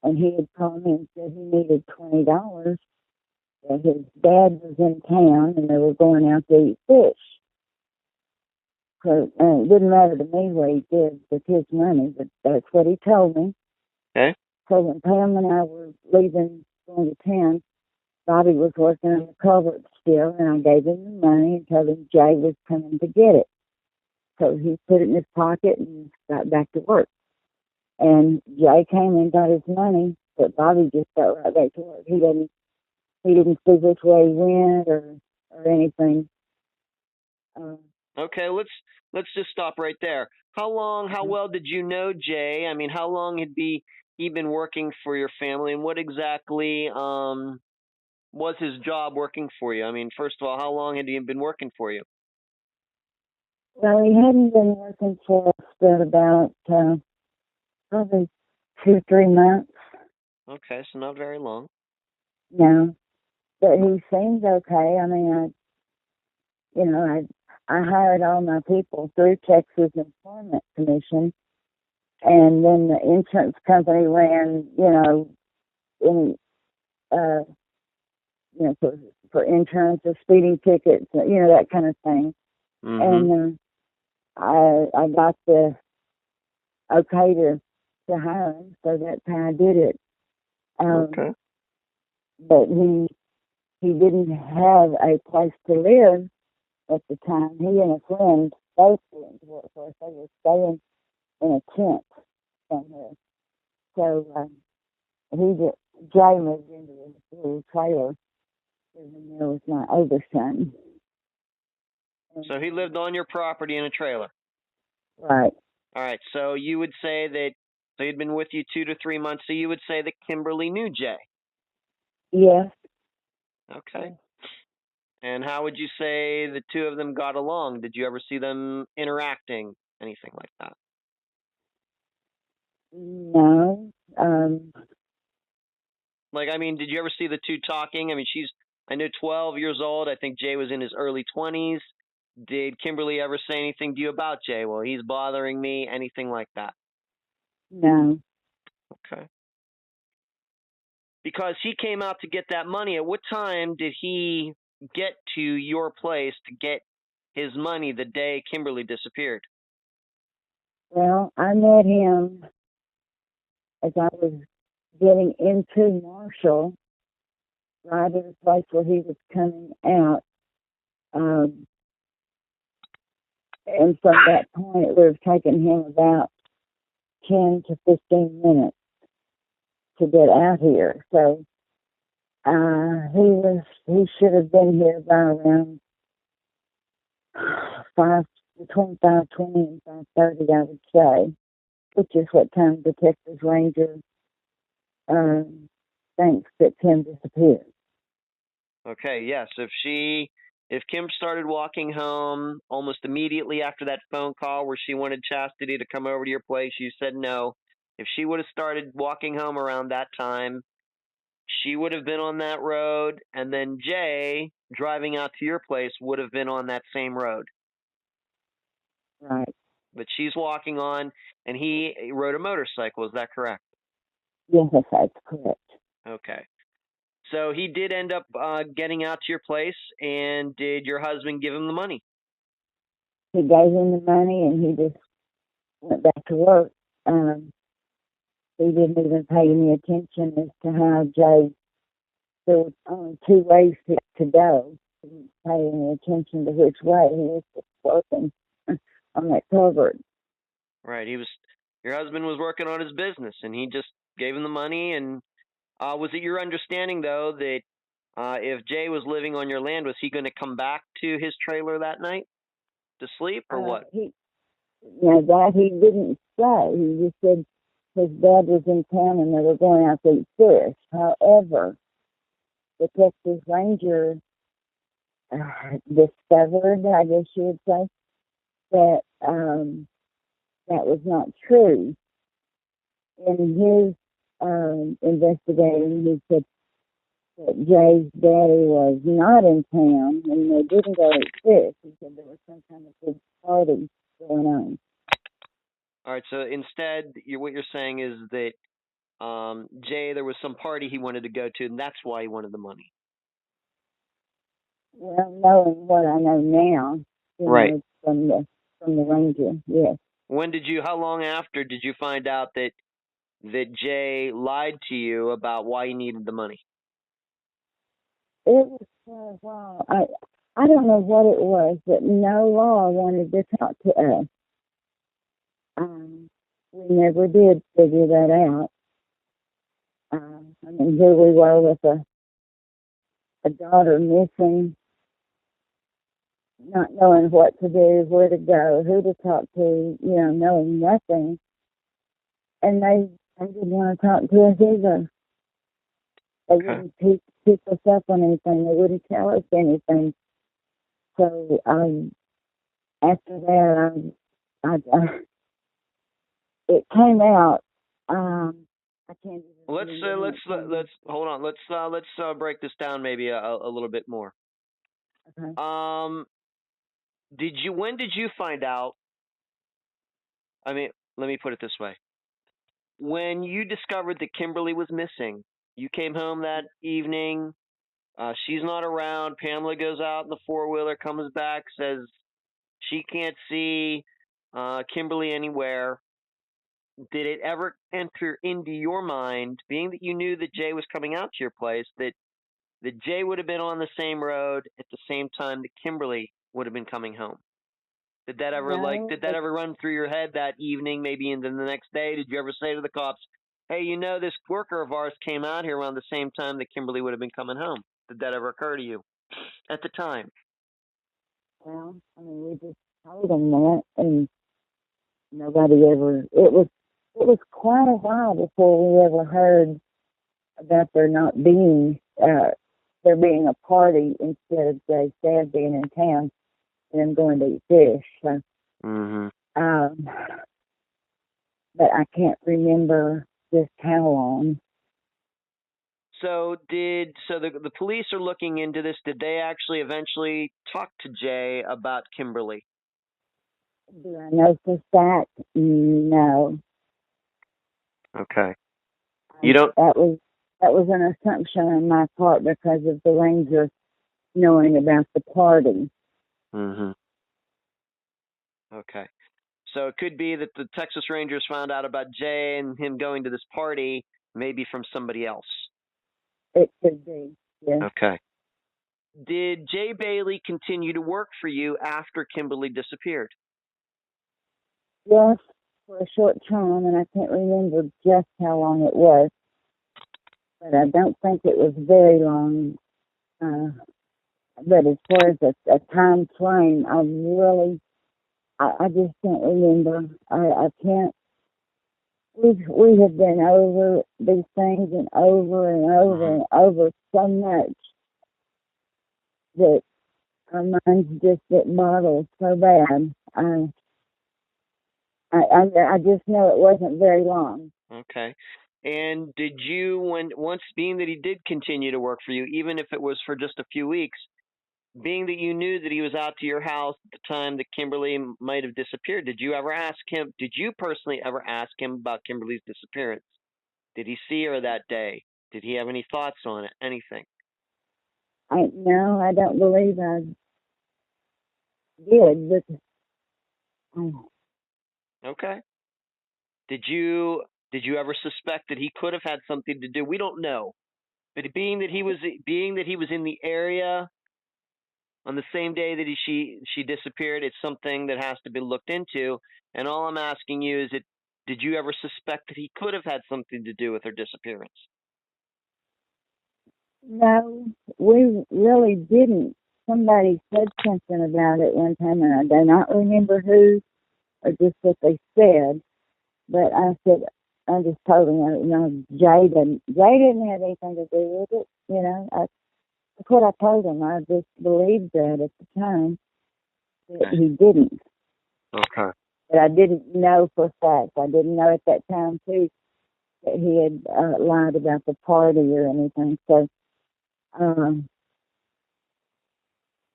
And he had called me and said he needed $20, that his dad was in town and they were going out to eat fish. So it didn't matter to me what he did with his money, but that's what he told me. Okay. So when Pam and I were leaving, going to town, Bobby was working on the culvert still, and I gave him the money and told him Jay was coming to get it. So he put it in his pocket and got back to work. And Jay came and got his money, but Bobby just got right back to work. He didn't see which way he went or anything. Okay, let's just stop right there. How well did you know Jay? I mean, how long had he been working for your family, and what exactly was his job working for you? I mean, first of all, how long had he been working for you? Well, he hadn't been working for us but about probably 2-3 months. Okay, so not very long. No, but he seemed okay. I mean, I hired all my people through Texas Employment Commission, and then the insurance company ran, for insurance or speeding tickets, that kind of thing. Mm-hmm. And I got the okay to hire him, so that's how I did it. Okay. But he didn't have a place to live at the time. He and a friend both went to work for us. They were staying in a tent somewhere. So Jay moved into this little trailer, and there was my older son. So he lived on your property in a trailer. Right. All right. So you would say that he'd been with you 2 to 3 months. So you would say that Kimberly knew Jay. Yes. Okay. And how would you say the two of them got along? Did you ever see them interacting? Anything like that? No. Did you ever see the two talking? I mean, I know 12 years old. I think Jay was in his early 20s. Did Kimberly ever say anything to you about Jay? Well, he's bothering me. Anything like that? No. Okay. Because he came out to get that money. At what time did he get to your place to get his money the day Kimberly disappeared? Well, I met him as I was getting into Marshall, right at the place where he was coming out. And from that point, it would have taken him about 10 to 15 minutes to get out here. So he should have been here by around between 5:20 and 5:30, I would say. which is what time the Texas Ranger thinks that Kim disappeared. Okay, yes. If Kim started walking home almost immediately after that phone call where she wanted Chastity to come over to your place, you said no. If she would have started walking home around that time, she would have been on that road, and then Jay, driving out to your place, would have been on that same road. Right. But she's walking on, and he rode a motorcycle. Is that correct? Yes, that's correct. Okay. So he did end up getting out to your place, and did your husband give him the money? He gave him the money, and he just went back to work. He didn't even pay any attention as to how Jay. There was only two ways to go. He didn't pay any attention to which way. He was just working on that culvert. Right. Your husband was working on his business, and he just gave him the money. And was it your understanding, though, that if Jay was living on your land, was he going to come back to his trailer that night to sleep, or what? That he didn't say. He just said his dad was in town and they were going out to eat fish. However, the Texas Ranger discovered, I guess you would say, that that was not true. In his investigating, he said that Jay's daddy was not in town and they didn't go eat fish. He said there was some kind of big party going on. All right, so instead, what you're saying is that Jay, there was some party he wanted to go to, and that's why he wanted the money. Well, knowing what I know now, right, from the Ranger, yes. How long after did you find out that Jay lied to you about why he needed the money? It was for a while. I don't know what it was, but no law wanted to talk to us. We never did figure that out. Here we were with a daughter missing, not knowing what to do, where to go, who to talk to, knowing nothing. And they didn't want to talk to us either. They wouldn't pick us up on anything. They wouldn't tell us anything. So after that, it came out. I can't. Let's hold on. Let's break this down maybe a little bit more. Okay. When did you find out? I mean, let me put it this way. When you discovered that Kimberly was missing, you came home that evening. She's not around. Pamela goes out in the four-wheeler, comes back, says she can't see Kimberly anywhere. Did it ever enter into your mind, being that you knew that Jay was coming out to your place, that Jay would have been on the same road at the same time that Kimberly would have been coming home? Did that ever run through your head that evening, maybe into the next day? Did you ever say to the cops, hey, this worker of ours came out here around the same time that Kimberly would have been coming home? Did that ever occur to you at the time? Well, we just told them that, and nobody ever. It was quite a while before we ever heard about there not being there being a party instead of Jay's dad being in town and them going to eat fish. So, but I can't remember just how long. So the police are looking into this. Did they actually eventually talk to Jay about Kimberly? Do I know for that? No. Okay. You don't. That was an assumption on my part because of the Ranger knowing about the party. Okay. So it could be that the Texas Rangers found out about Jay and him going to this party, maybe from somebody else. It could be, yes. Okay. Did Jay Bailey continue to work for you after Kimberly disappeared? Yes, for a short time, and I can't remember just how long it was. But I don't think it was very long. But as far as a time frame, I just can't remember. I can't we have been over these things and over and over and over so much that our minds just get bottled so bad. I just know it wasn't very long. Okay. And did you, once being that he did continue to work for you, even if it was for just a few weeks, being that you knew that he was out to your house at the time that Kimberly might have disappeared, did you ever ask him, did you personally ever ask him about Kimberly's disappearance? Did he see her that day? Did he have any thoughts on it? Anything? No, I don't believe I did, but Okay. Did you ever suspect that he could have had something to do? We don't know. But being that he was in the area on the same day that she disappeared, it's something that has to be looked into. And all I'm asking you is, did you ever suspect that he could have had something to do with her disappearance? no, we really didn't. Somebody said something about it one time, and I do not remember who or just what they said. But I just told him, Jay didn't have anything to do with it. That's what I told him. I just believed that at the time that he didn't. Okay. But I didn't know for a fact. I didn't know at that time, too, that he had lied about the party or anything. So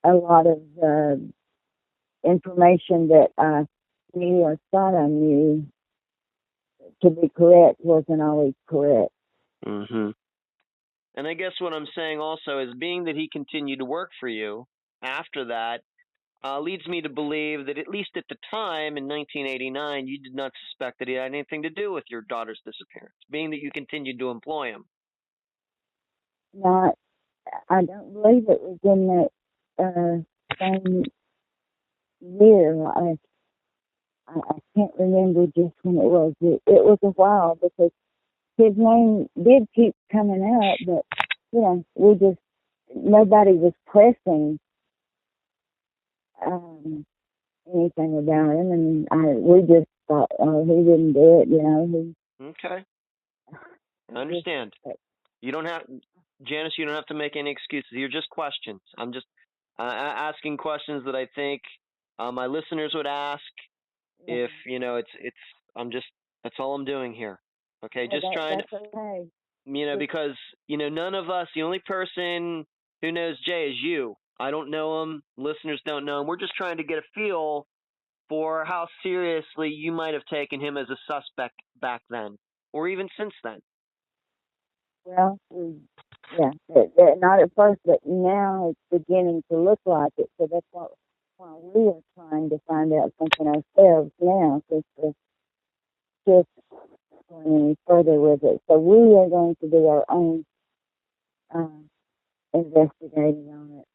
a lot of information that I knew or thought I knew to be correct wasn't always correct. Mm-hmm. And I guess what I'm saying also is, being that he continued to work for you after that, leads me to believe that at least at the time in 1989, you did not suspect that he had anything to do with your daughter's disappearance, being that you continued to employ him. Not, I don't believe it was in that same year. I can't remember just when it was. It was a while because his name did keep coming up, but nobody was pressing anything about him, and we just thought, oh, he didn't do it. Okay, I understand. You don't have, Janice, you don't have to make any excuses. You're just questions. I'm just asking questions that I think my listeners would ask. Yeah. If that's all I'm doing here. Okay, just trying to, okay. because none of us, the only person who knows Jay is you. I don't know him. Listeners don't know him. We're just trying to get a feel for how seriously you might have taken him as a suspect back then, or even since then. Well, yeah, not at first, but now it's beginning to look like it. So that's why we are trying to find out something ourselves now, because the just going any further with it. So we are going to do our own investigating on it.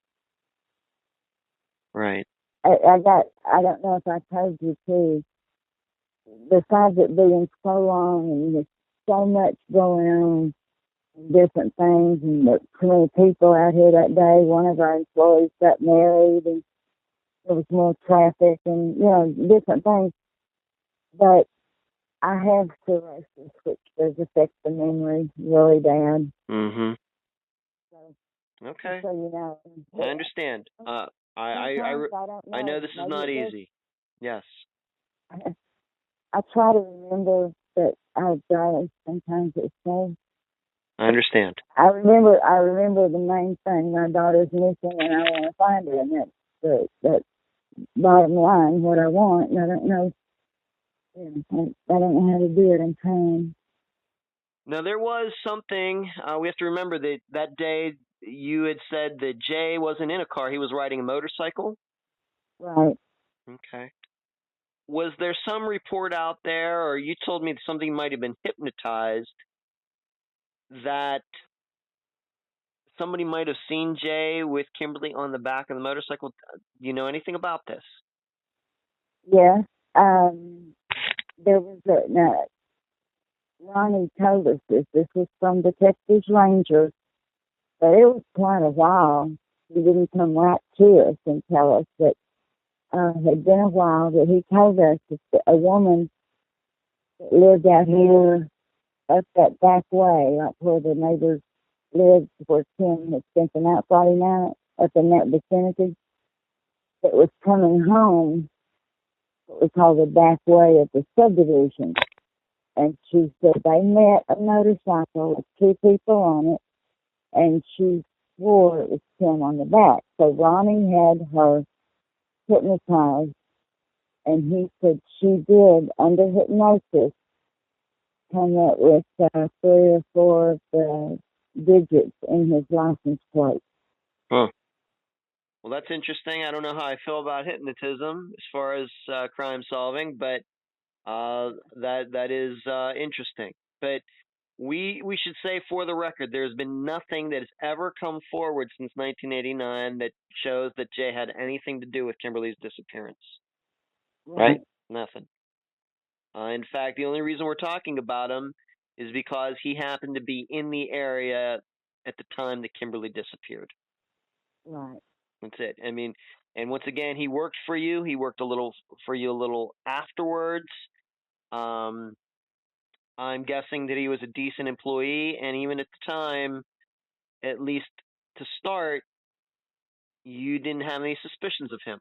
Right. I don't know if I told you too, besides it being so long and there's so much going on, different things, and there were too many people out here that day. One of our employees got married, and there was more traffic, and different things. But I have cirrhosis, which does affect the memory really bad. Mm-hmm. So, okay. So you know, I understand. I know this is not easy. Yes. I try to remember that I've got it. Sometimes it's so. I understand. I remember the main thing. My daughter's missing, and I want to find her, and that's bottom line. What I want, and I don't know. I don't know how to do it. I'm trying. Now, there was something we have to remember, that day you had said that Jay wasn't in a car; he was riding a motorcycle. Right. Okay. Was there some report out there, or you told me something might have been hypnotized, that somebody might have seen Jay with Kimberly on the back of the motorcycle? Do you know anything about this? Yeah. There was Ronnie told us this. This was from the Texas Rangers, but it was quite a while. He didn't come right to us and tell us that it had been a while that he told us that a woman that lived out here up that back way, like where the neighbors lived, where Kim had spent the night Friday night, up in that vicinity, that was coming home, what we call the back way of the subdivision. And she said they met a motorcycle with two people on it, and she swore it was Kim on the back. So Ronnie had her hypnotized, and he said she did, under hypnosis, come up with 3 or 4 of the digits in his license plate. Huh. Well, that's interesting. I don't know how I feel about hypnotism as far as crime solving, but that is interesting. But we should say, for the record, there's been nothing that has ever come forward since 1989 that shows that Jay had anything to do with Kimberly's disappearance. Right? Nothing. In fact, the only reason we're talking about him is because he happened to be in the area at the time that Kimberly disappeared. Right. That's it. I mean, and once again, he worked for you. He worked a little for you a little afterwards. I'm guessing that he was a decent employee, and even at the time, at least to start, you didn't have any suspicions of him.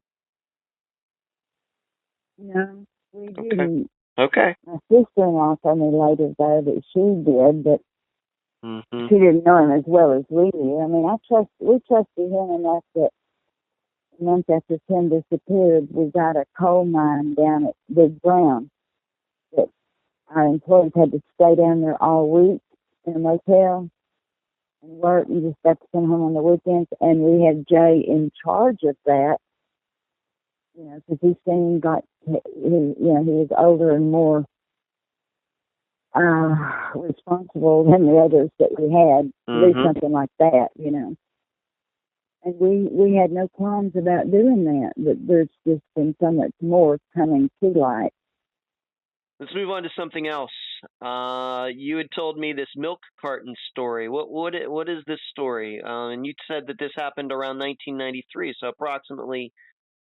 No, we didn't. Okay. My sister-in-law told me later, though, that she did, but Mm-hmm. she didn't know him as well as we did. I mean, we trusted him enough that a month after Tim disappeared, we got a coal mine down at Big Brown that our employees had to stay down there all week in a motel and work, and just got to come home on the weekends. And we had Jay in charge of that, you know, because he seemed like he was older and more responsible than the others that we had to do something like that, you know. And we had no qualms about doing that, but there's just been so much more coming to light. Let's move on to something else. You had told me this milk carton story. What is this story? And you said that this happened around 1993, so approximately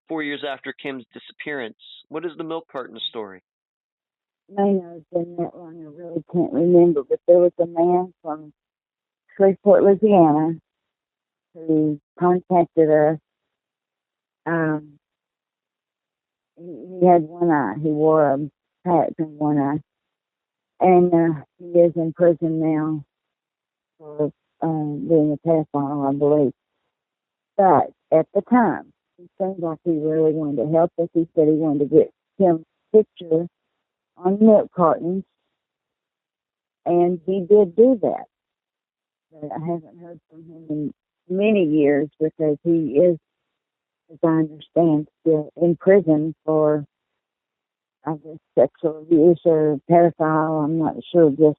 4 years after Kim's disappearance. What is the milk carton story? May not have been that long. I really can't remember, but there was a man from Shreveport, Louisiana, who contacted us. He had one eye. He wore a patch in one eye. And he is in prison now for being a pedophile, I believe. But at the time, he seemed like he really wanted to help us. He said he wanted to get Kim's picture on milk cartons, and he did do that. But I haven't heard from him in many years because he is, as I understand, still in prison for, I guess, sexual abuse or pedophile. I'm not sure just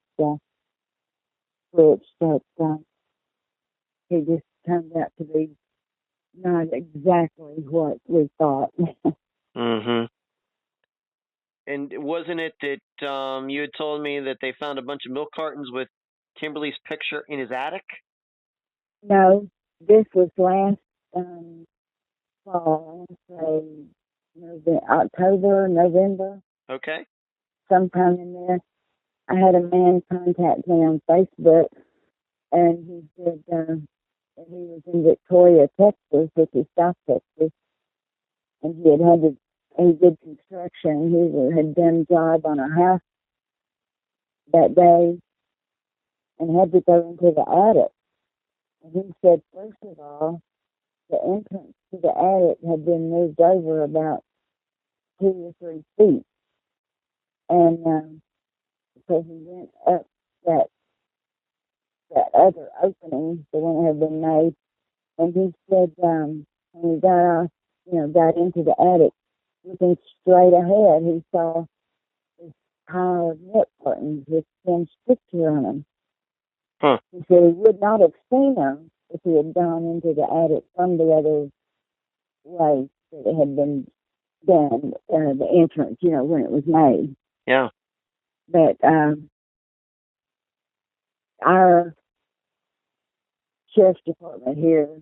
which, but he just turned out to be not exactly what we thought. Mm-hmm. And wasn't it that you had told me that they found a bunch of milk cartons with Kimberly's picture in his attic? No, this was last fall, say October, November. Okay. Sometime in there. I had a man contact me on Facebook, and he said that he was in Victoria, Texas, which is South Texas, and he did construction. He had done a job on a house that day and had to go into the attic. And he said, first of all, the entrance to the attic had been moved over about 2 or 3 feet. And so he went up that other opening, the one that had been made, and he said when he got into the attic, looking straight ahead, he saw this pile of milk cartons with Tim's picture on them. Huh. He said he would not have seen them if he had gone into the attic from the other way that it had been done, the entrance, when it was made. Yeah. But our sheriff's department here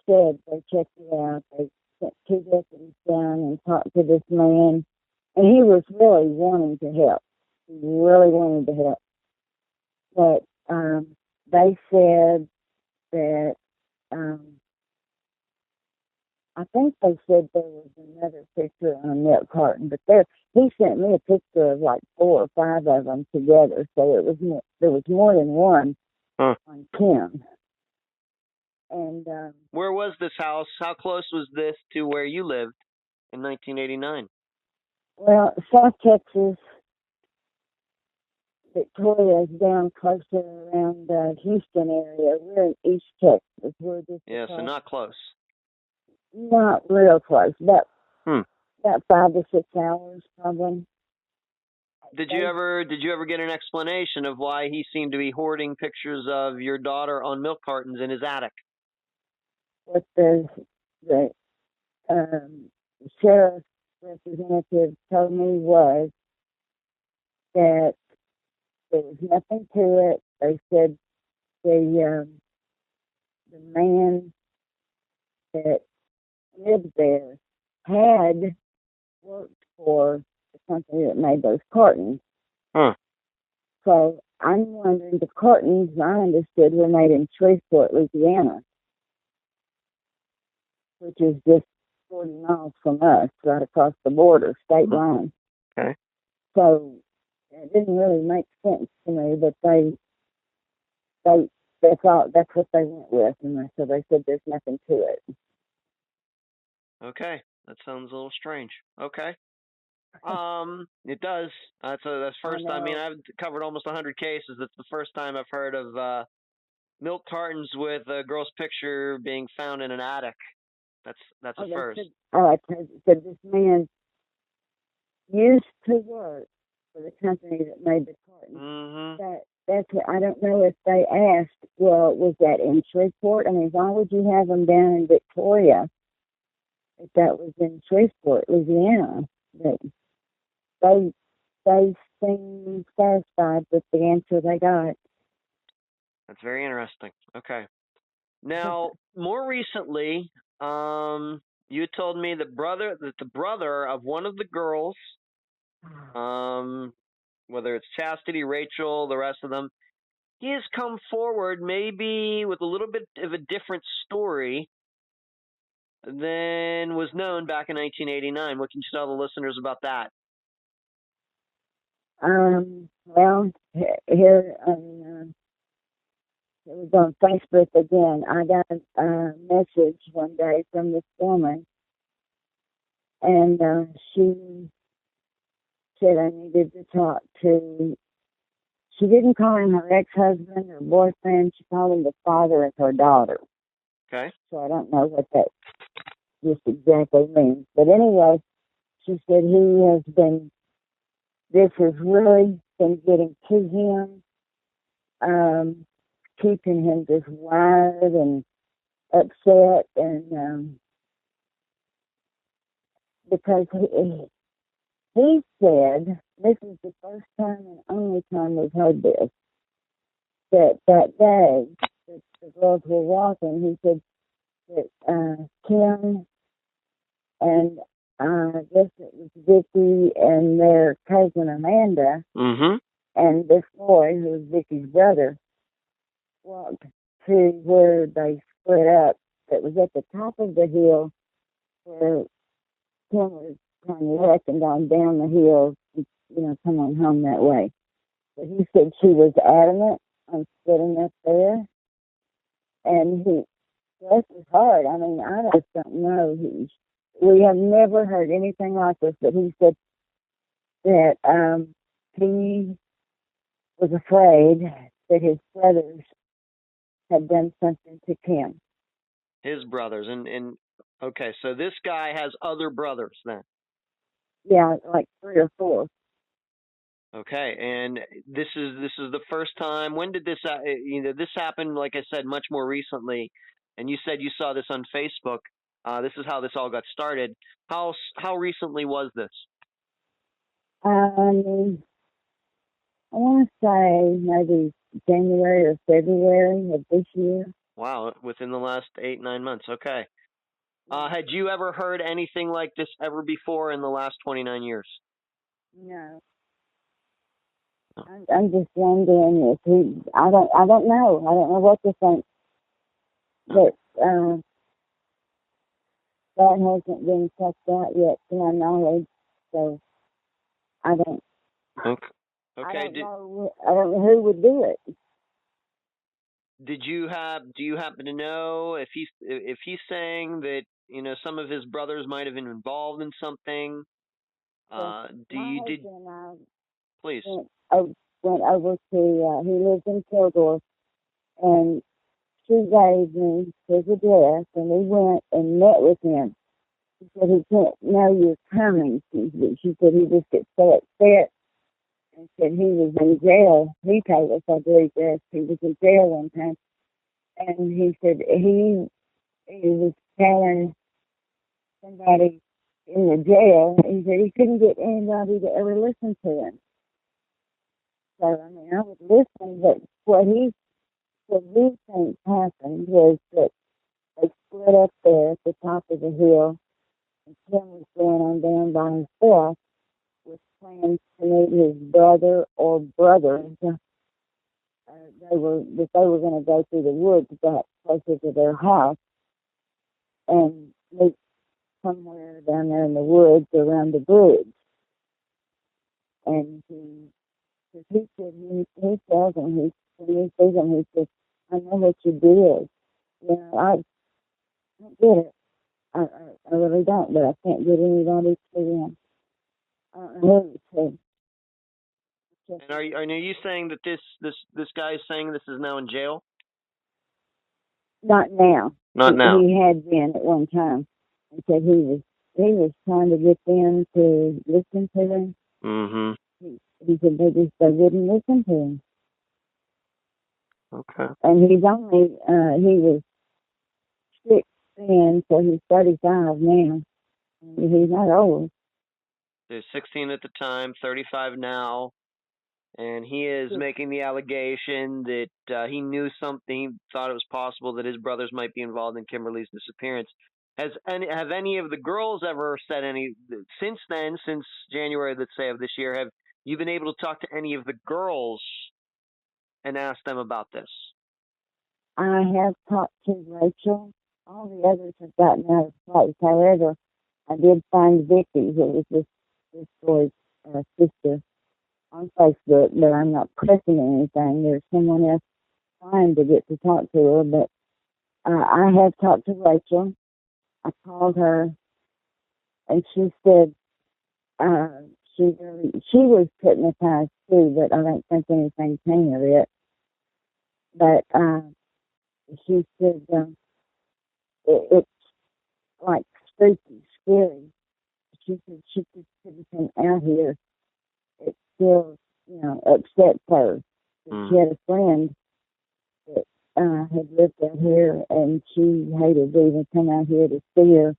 said they checked it out. They sent 2 deputies down and talked to this man, and he was really wanting to help. She really wanted to help. But they said that, I think they said there was another picture on a milk carton, but he sent me a picture of like 4 or 5 of them together, so there was more than one on Kim. And where was this house? How close was this to where you lived in 1989? Well, South Texas, Victoria's down closer around Houston area. We're in East Texas. We're just so not close. Not real close. About 5 to 6 hours, probably. Did you ever get an explanation of why he seemed to be hoarding pictures of your daughter on milk cartons in his attic? What the sheriff's representative told me was that there was nothing to it. They said the man that lived there had worked for the company that made those cartons. So I'm wondering, the cartons, I understood, were made in Shreveport, Louisiana, which is just 40 miles from us, right across the border, state line. Okay. So it didn't really make sense to me, but that's what they went with, and so they said there's nothing to it. Okay, that sounds a little strange. Okay. It does. That's first. I mean, I've covered almost 100 cases. It's the first time I've heard of milk cartons with a girl's picture being found in an attic. That's a first. I said this man used to work for the company that made the cartons. Mm-hmm. That's what, I don't know if they asked, well, was that in Shreveport? I mean, why would you have them down in Victoria if that was in Shreveport, Louisiana? But they seemed satisfied with the answer they got. That's very interesting. Okay. Now, more recently, you told me that the brother of one of the girls, whether it's Chastity, Rachel, the rest of them, he has come forward maybe with a little bit of a different story than was known back in 1989. What can you tell the listeners about that? Well, here it was on Facebook again. I got a message one day from this woman, and she said I needed to talk to. She didn't call him her ex-husband or boyfriend. She called him the father of her daughter. Okay. So I don't know what that just exactly means. But anyway, she said this has really been getting to him, keeping him just wired and upset, and because he said, this is the first time and only time we've heard this, that day that the girls were walking, he said that Kim and I guess it was Vicky and their cousin Amanda, and this boy, who was Vicky's brother, walked to where they split up. It was at the top of the hill where Kim was kind of left and gone down the hill, come on home that way. But he said she was adamant on sitting up there, and bless his heart. I mean, I just don't know. We have never heard anything like this, but he said that he was afraid that his brothers had done something to Kim. His brothers, and okay, so this guy has other brothers then. Yeah, like 3 or 4. Okay, and this is the first time. When did this? This happened, like I said, much more recently. And you said you saw this on Facebook. This is how this all got started. How recently was this? I want to say maybe January or February of this year. Wow, within the last 8-9 months. Okay. Had you ever heard anything like this ever before in the last 29 years? No. I'm just wondering if he. I don't know. I don't know what to think. But that hasn't been checked out yet, to my knowledge. So I don't. Okay. I Okay. don't know. I don't know who would do it. Do you happen to know if he's saying that some of his brothers might have been involved in something? So Do my you did husband and I please? went, went over to. He lives in Kilgore, and she gave me his address, and we went and met with him. She said he can't know you're coming. She said he just gets so upset, and said he was in jail. He told us, I believe this, he was in jail one time, and he said he was telling somebody in the jail. He said he couldn't get anybody to ever listen to him. So I mean, I was listening, but what he thinks happened was that they split up there at the top of the hill, and Tim was going on down by himself with plans to meet his brother or brothers. They were going to go through the woods back closer to their house and meet somewhere down there in the woods around the bridge. And he said he tells them when he sees them, he says, "I know what you did. I don't get it. I really don't, but I can't get anybody to who to." And are you saying that this guy is saying this is now in jail? Not now. Not now. He had been at one time. He said he was trying to get them to listen to him. Mm-hmm. He said they wouldn't listen to him. Okay. And he was 6 then, so he's 35 now. He's not old. He was 16 at the time, 35 now. And he is making the allegation that he knew something, he thought it was possible that his brothers might be involved in Kimberly's disappearance. Have any of the girls ever said any since then, since January, let's say, of this year? Have you been able to talk to any of the girls and ask them about this? I have talked to Rachel. All the others have gotten out of place. However, I did find Vicky, who was this boy's sister, on Facebook, but I'm not pressing anything. There's someone else trying to get to talk to her, but I have talked to Rachel. I called her, and she said she was hypnotized too, but I don't think anything came of it. But she said it's like spooky, scary. She said she just couldn't come out here. It still, upsets her. She had a friend that had lived out here, and she hated to even come out here to see her,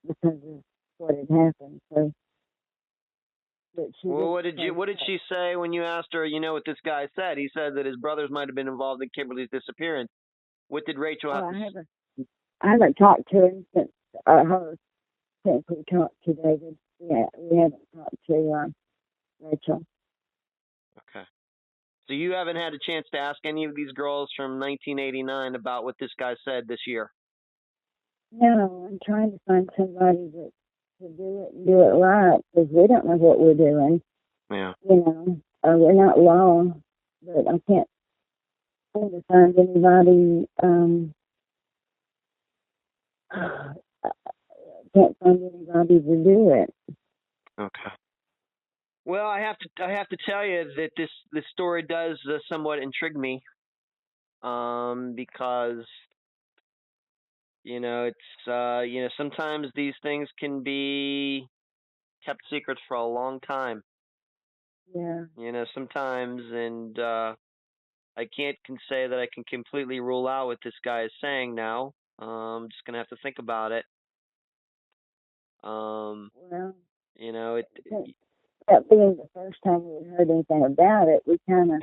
because of what had happened. So, but Well, what did she say when you asked her? You know what this guy said? He said that his brothers might have been involved in Kimberly's disappearance. What did Rachel have to say? I haven't talked to him since we talked to David. Yeah, we haven't talked to Rachel. Okay. So you haven't had a chance to ask any of these girls from 1989 about what this guy said this year? No, I'm trying to find somebody to do it and do it right, because we don't know what we're doing. Yeah. We're not law, but I can't seem to find anybody. Can't find anybody to do it. Okay. Well, I have to tell you that this story does somewhat intrigue me, because it's sometimes these things can be kept secrets for a long time. Yeah. Sometimes, and I can't say that I can completely rule out what this guy is saying now. I'm just gonna have to think about it. Well, that being the first time we heard anything about it, we kind of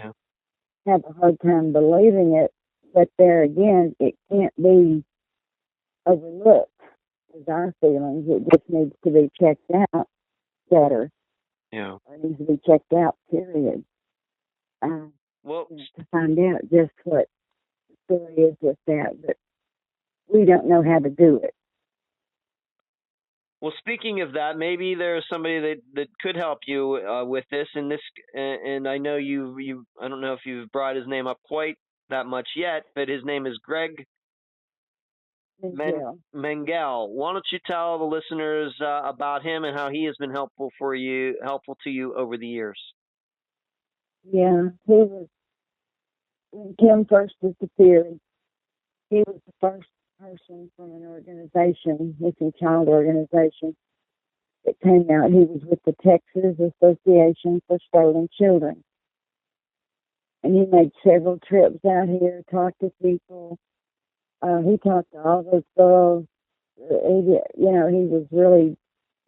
have a hard time believing it. But there again, it can't be overlooked, is our feelings. It just needs to be checked out better. Yeah. or needs to be checked out, period. Well, To find out just what the story is with that, but we don't know how to do it. Well, speaking of that, maybe there's somebody that could help you with this. And I know you. I don't know if you've brought his name up quite that much yet, but his name is Greg Until, Mengel. Why don't you tell the listeners about him and how he has been helpful to you over the years? yeah, he was, when Kim first disappeared, he was the first person from an organization, missing child organization, that came out. He was with the Texas Association for Stolen Children. And he made several trips out here, talked to people. He talked to all those girls. He was really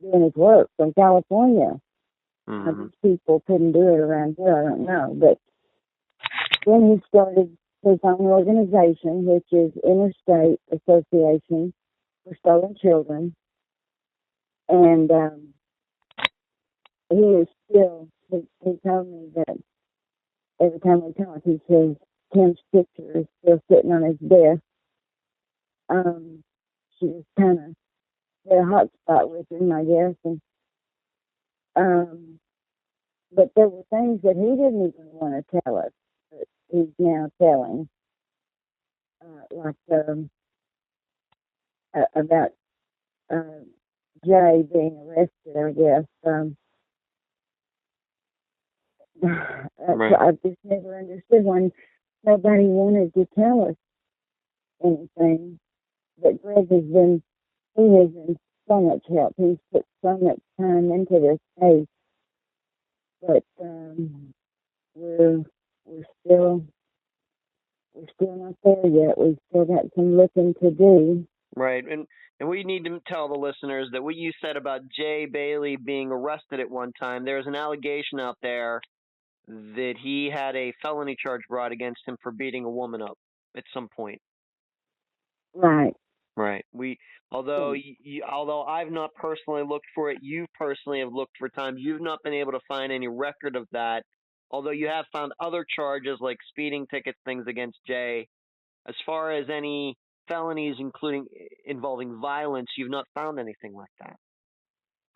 doing his work from California. Mm-hmm. These people couldn't do it around here, I don't know. But then he started his own organization, which is Interstate Association for Stolen Children. And he is still, he told me that every time we talk, he says Kim's picture is still sitting on his desk. She was kind of had a hot spot with him, I guess. And but there were things that he didn't even want to tell us that he's now telling, like about Jay being arrested, I guess. Right. I just never understood when nobody wanted to tell us anything. But Greg he has been so much help. He's put so much time into this case. But we're still not there yet. We've still got some looking to do. Right. And we need to tell the listeners that what you said about Jay Bailey being arrested at one time, there's an allegation out there that he had a felony charge brought against him for beating a woman up at some point. Right. Right. Although I've not personally looked for it, you personally have looked for times. You've not been able to find any record of that. Although you have found other charges like speeding tickets, things against Jay. As far as any felonies, involving violence, you've not found anything like that.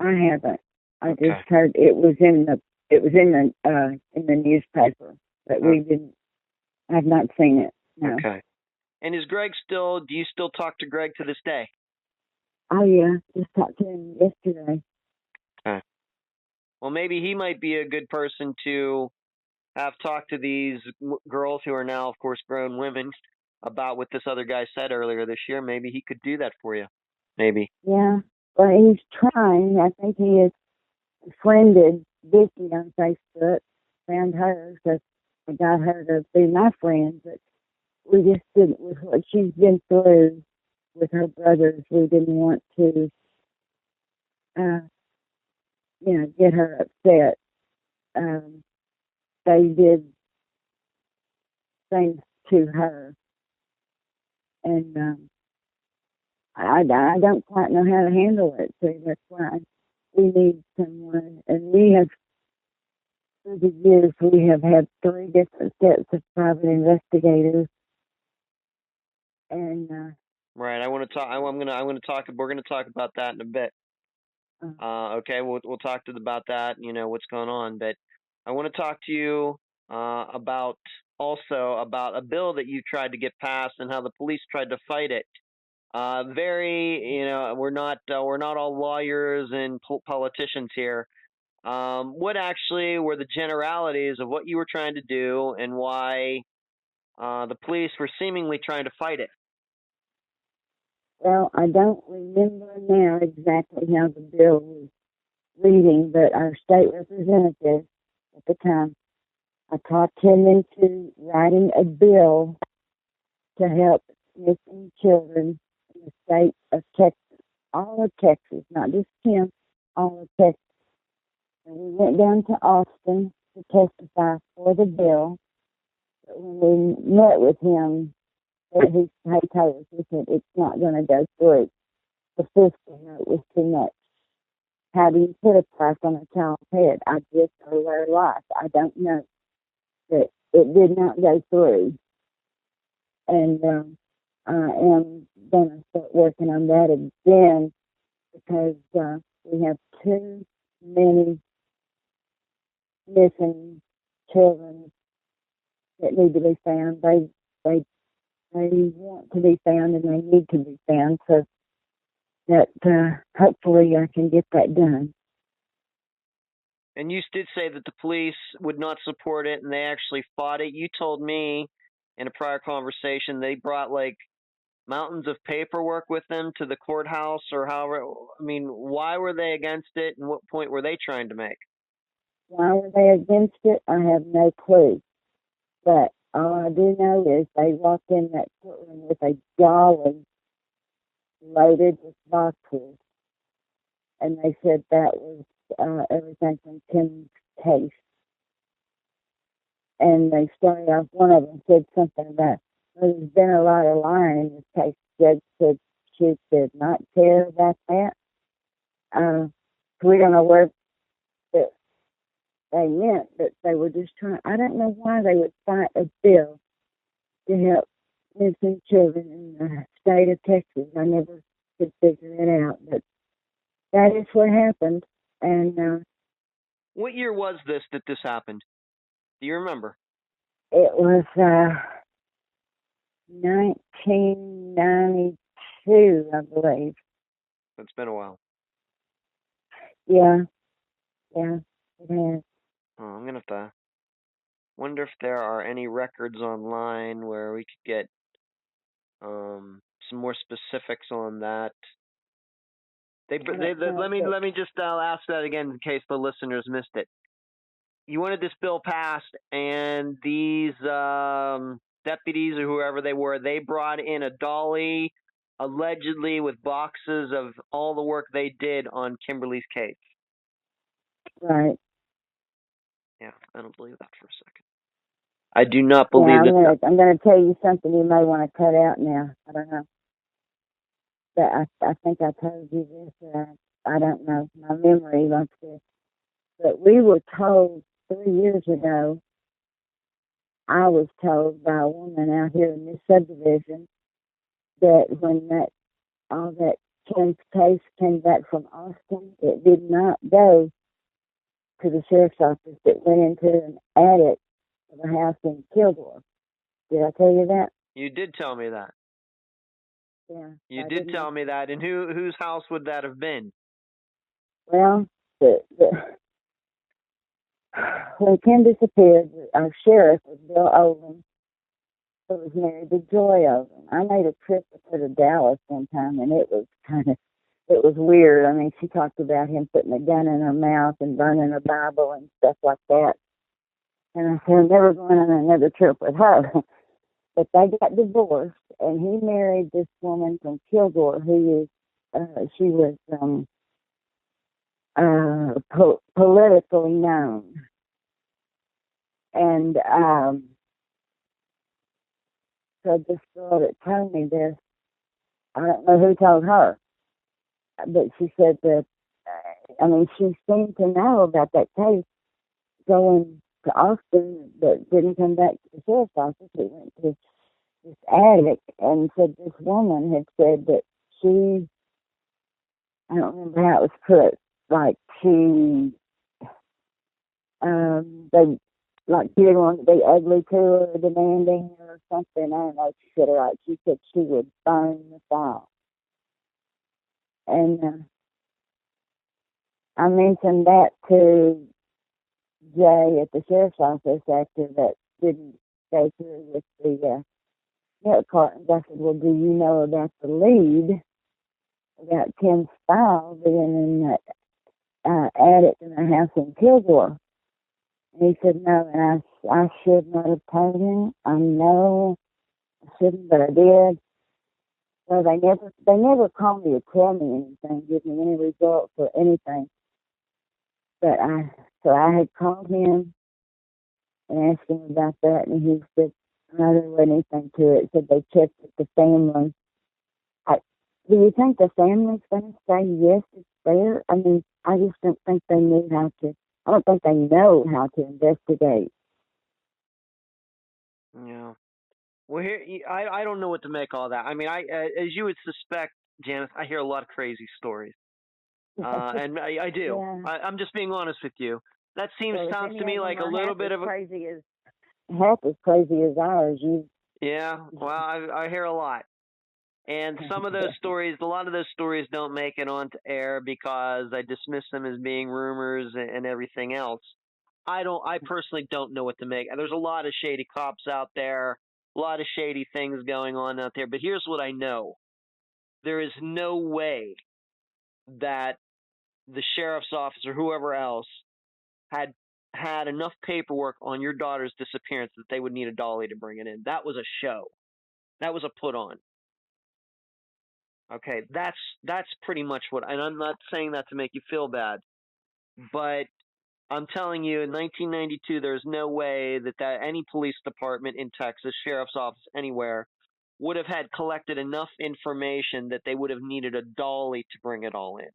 I haven't. I Okay. just heard it was in the newspaper, but we didn't. I've not seen it. No. Okay. And is Greg do you still talk to Greg to this day? Oh yeah, just talked to him yesterday. Okay. Well, maybe he might be a good person to have talked to these girls who are now, of course, grown women about what this other guy said earlier this year. Maybe he could do that for you. Maybe. Yeah, well, he's trying. I think he has friended Vicky on Facebook, found her, so I got her to be my friend, but we just didn't, with what she's been through with her brothers, we didn't want to, get her upset. They did things to her, and I don't quite know how to handle it, so that's why we need someone. And we have, through the years, we have had 3 different sets of private investigators, and right. I want to talk. I'm going to talk. We're going to talk about that in a bit. Okay. We'll talk about that. What's going on, but I want to talk to you about a bill that you tried to get passed and how the police tried to fight it. We're not all lawyers and politicians here. What actually were the generalities of what you were trying to do and why the police were seemingly trying to fight it? well, I don't remember now exactly how the bill was reading, but our state representative at the time, I talked him into writing a bill to help missing children in the state of Texas, all of Texas, not just Kim, all of Texas. And we went down to Austin to testify for the bill. But when we met with him, he told us, he said, it's not going to go through. The fiscal note was too much. how do you put a price on a child's head? I just owe her life. I don't know. But it did not go through. And I am going to start working on that again because we have too many missing children that need to be found. They want to be found and they need to be found. So that hopefully I can get that done. And you did say that the police would not support it and they actually fought it. You told me in a prior conversation they brought like mountains of paperwork with them to the courthouse or however. I mean, why were they against it and what point were they trying to make? Why were they against it? I have no clue. But all I do know is they walked in that courtroom with a dolly loaded with boxes. And they said that was everything from Tim's case. And they started off, one of them said something about, well, there's been a lot of lying in this case. The judge said she did not care about that. We don't know what that they meant, but they were just trying, I don't know why they would fight a bill to help missing children in the state of Texas. I never could figure it out, but that is what happened. And what year was this that this happened? Do you remember? It was 1992, I believe. It's been a while. Yeah, it has. Oh, I'm gonna have to wonder if there are any records online where we could get some more specifics on that. Let me just ask that again in case the listeners missed it. You wanted this bill passed, and these deputies or whoever they were, they brought in a dolly, allegedly with boxes of all the work they did on Kimberly's case. Right. Yeah, I don't believe that for a second. I do not believe that. I'm going to tell you something you may want to cut out now. I don't know. But I think I told you this. I don't know. My memory like this. But we were told 3 years ago, I was told by a woman out here in this subdivision that when all that Kim's case came back from Austin, it did not go to the sheriff's office. It went into an attic of a house in Kilgore. Did I tell you that? You did tell me that. Yeah. You did tell me that. And whose house would that have been? Well, when Kim disappeared, our sheriff was Bill Oldham, who was married to Joy Oldham. I made a trip with her to Dallas one time, and it was weird. I mean, she talked about him putting a gun in her mouth and burning a Bible and stuff like that. And I said, I'm never going on another trip with her. But they got divorced, and he married this woman from Kilgore, who is, she was politically known. And so this girl that told me this, I don't know who told her, but she said that, I mean, she seemed to know about that case going to Austin, but didn't come back to the sheriff's office. It went to this attic, and said this woman had said that she, I don't remember how it was put, like she, they, like she didn't want to be ugly to her, or demanding or something. I don't know if she said it right. She said she would burn the file. And I mentioned that to Jay at the sheriff's office after that didn't go through with the milk cartons. I said, well, do you know about the lead about Kim's file being in that attic in the house in Kilgore? And he said, no, and I should not have told him. I know I shouldn't, but I did. So they never called me to tell me anything, give me any results or anything. But I had called him and asked him about that, and he said, no, there wasn't anything to it. Said they checked with the family. Do you think the family's going to say yes, it's there? I mean, I just don't think they knew how to. I don't think they know how to investigate. Yeah. Well, here I don't know what to make of all that. I mean, as you would suspect, Janice, I hear a lot of crazy stories, and I do. Yeah. I'm just being honest with you. That seems Well, if sounds any to of me them like a are little bit of a half as crazy as ours, you. yeah. Well, I hear a lot. And some of those stories, a lot of those stories don't make it onto air because I dismiss them as being rumors and everything else. I personally don't know what to make. There's a lot of shady cops out there, a lot of shady things going on out there. But here's what I know. There is no way that the sheriff's office or whoever else had enough paperwork on your daughter's disappearance that they would need a dolly to bring it in. That was a show. That was a put on. Okay, that's pretty much what, and I'm not saying that to make you feel bad, but I'm telling you, in 1992, there's no way that any police department in Texas, sheriff's office, anywhere, would have had collected enough information that they would have needed a dolly to bring it all in.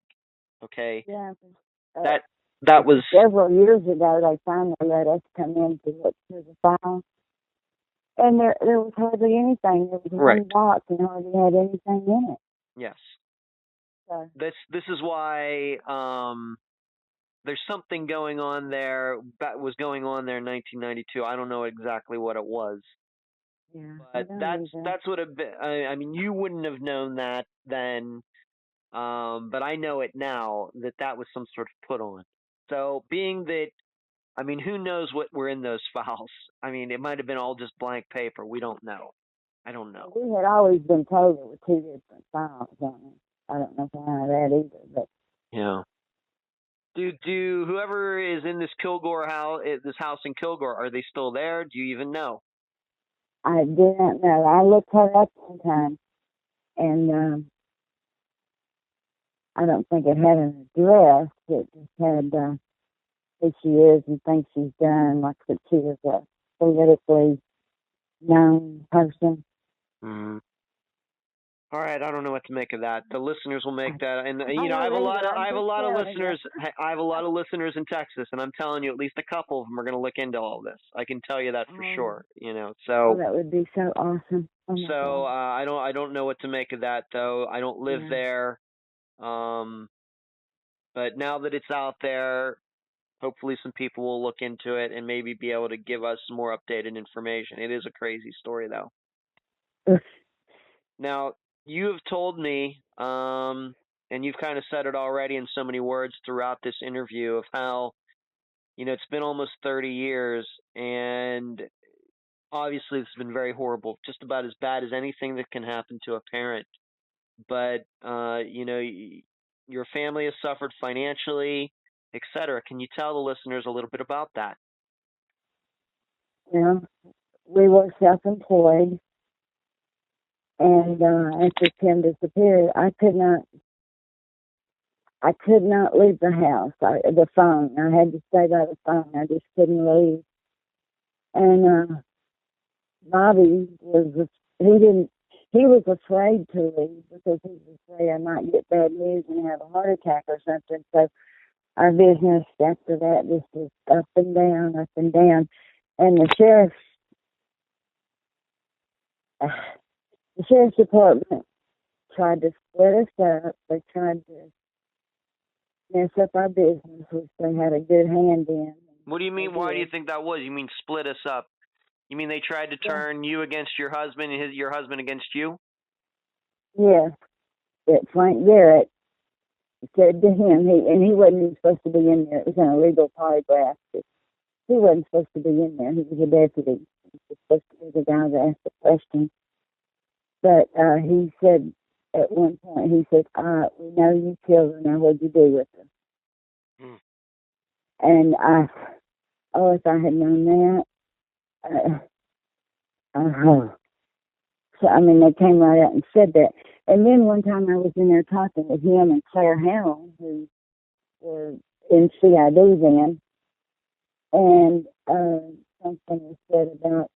Okay, Yeah. that was Several years ago. They finally let us come in to look through the file, and there was hardly anything. There was right. one box and hardly had anything in it. Yes. So. This is why there's something going on there that was going on there in 1992. I don't know exactly what it was. Yeah, But that's what a bit. I mean, you wouldn't have known that then, but I know it now that was some sort of put on. So, being that, I mean, who knows what were in those files? I mean, it might have been all just blank paper. We don't know. I don't know. We had always been told there were two different files on it. I don't know why that either, but Yeah. Do whoever is in this Kilgore house, this house in Kilgore, are they still there? Do you even know? I didn't know. I looked her up one time, and I don't think it had an address. It just had who she is and things she's done, like that she was a politically known person. Mm-hmm. All right, I don't know what to make of that. The listeners will make that, and you know, I I have a lot of of listeners. I have a lot of listeners in Texas, and I'm telling you, at least a couple of them are going to look into all this. I can tell you that for sure. You know, Oh, so that would be so awesome. I don't know what to make of that though. I don't live there, but now that it's out there, hopefully some people will look into it and maybe be able to give us some more updated information. It is a crazy story though. Now, you have told me, and you've kind of said it already in so many words throughout this interview, of how, you know, it's been almost 30 years, and obviously it's been very horrible, just about as bad as anything that can happen to a parent. But, you know, your family has suffered financially, etc. Can you tell the listeners a little bit about that? Yeah, we were self-employed, and after Kim disappeared, I could not leave the house. The phone. I had to stay by the phone. I just couldn't leave. And Bobby he was afraid to leave because he was afraid I might get bad news and have a heart attack or something. So our business after that just was up and down, up and down. And the sheriff's department tried to split us up. They tried to mess up our business, which they had a good hand in. What do you mean? Why do you think that was? You mean split us up? You mean they tried to turn you against your husband and your husband against you? Yes. That Frank Garrett said to him, he wasn't even supposed to be in there. It was an illegal polygraph. He wasn't supposed to be in there. He was a deputy. He was supposed to be the guy that asked the question. But he said at one point, he said, we know you killed her. Now what'd you do with her? Hmm. And if I had known that, so, I mean, they came right out and said that. And then one time I was in there talking with him and Claire Harrell, who were in CID then, and something was said about,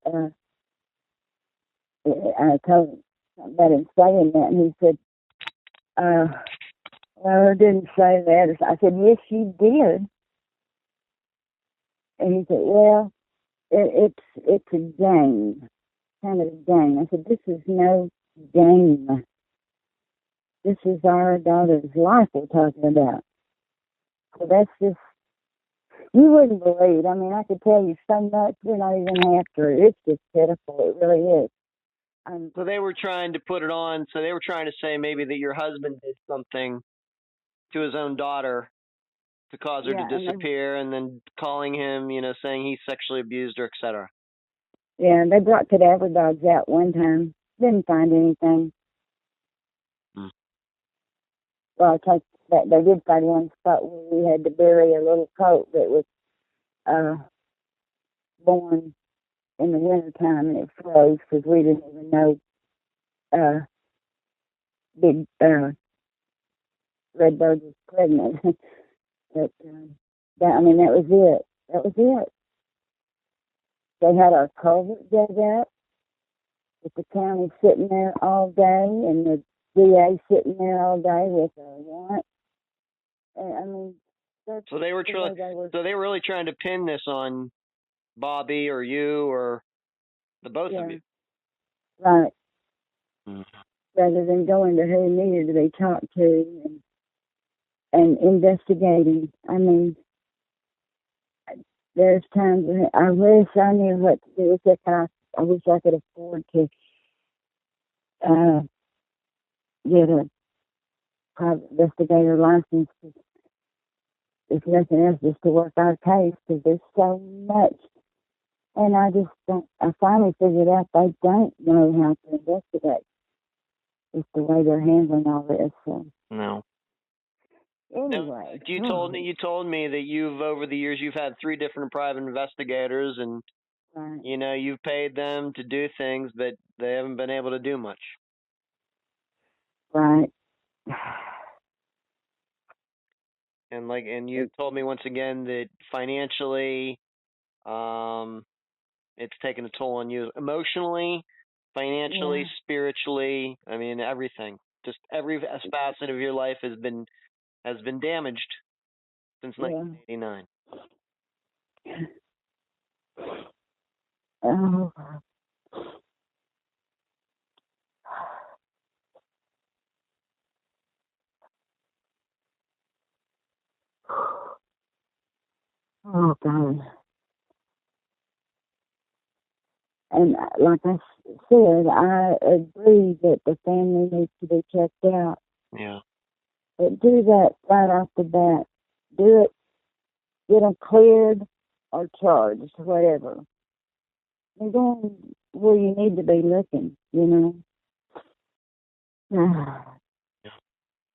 I told him something about him saying that, and he said, Well, I didn't say that. I said, yes, you did. And he said, well, it's a game, kind of a game. I said, this is no game. This is our daughter's life we're talking about. So that's just, you wouldn't believe. I mean, I could tell you so much, you're not even after it. It's just pitiful. It really is. So they were trying to put it on. So they were trying to say maybe that your husband did something to his own daughter to cause her to disappear, and then calling him, saying he sexually abused her, etc. Yeah, they brought cadaver dogs out one time. Didn't find anything. Well, I take that they did find one spot where we had to bury a little coat that was born in the wintertime, and it froze because we didn't even know big Redbird was pregnant. But that was it. That was it. They had our culvert dug up with the county sitting there all day, and the DA sitting there all day with a warrant. So they were really trying to pin this on Bobby or you or the both of you. Right. Rather than going to who needed to be talked to and investigating. I mean, there's times when I wish I knew what to do with it. I wish I could afford to get a private investigator license. If nothing else, just to work our case, because there's so much. And I finally figured out they don't know how to investigate. It's the way they're handling all this. So. No. Anyway. No, you told me that over the years, you've had 3 different private investigators, and, right. You've paid them to do things, but they haven't been able to do much. Right. And you told me once again that financially, it's taken a toll on you emotionally, financially, spiritually. I mean, everything. Just every facet of your life has been damaged since 1989. Oh. Oh, God. And like I said, I agree that the family needs to be checked out. Yeah. But do that right off the bat. Do it. Get them cleared or charged, whatever. And then where you need to be looking, That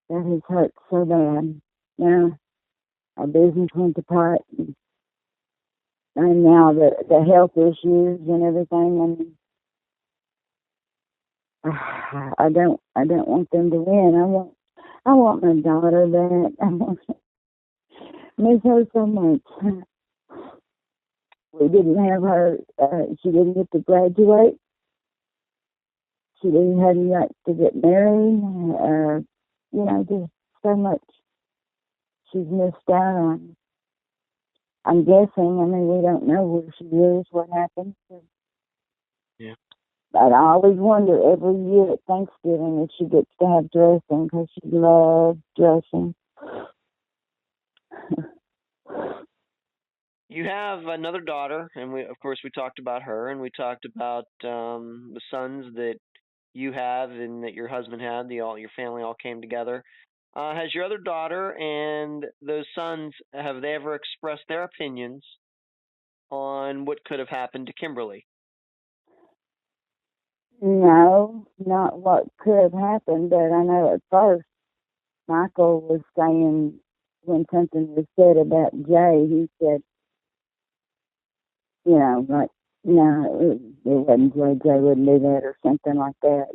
has hurt so bad. Now, our business went to pot. And now the health issues and everything, and I don't want them to win. I want my daughter back. I miss her so much. We didn't have her. She didn't get to graduate. She hadn't got to get married. Just so much she's missed out on. I'm guessing. I mean, we don't know where she is, what happened. Yeah. But I always wonder every year at Thanksgiving if she gets to have dressing, because she loves dressing. You have another daughter, and we talked about her, and we talked about the sons that you have and that your husband had. Your family all came together. Has your other daughter and those sons, have they ever expressed their opinions on what could have happened to Kimberly? No, not what could have happened, but I know at first Michael was saying, when something was said about Jay, he said, like, no, it wasn't Jay. Jay wouldn't do that or something like that,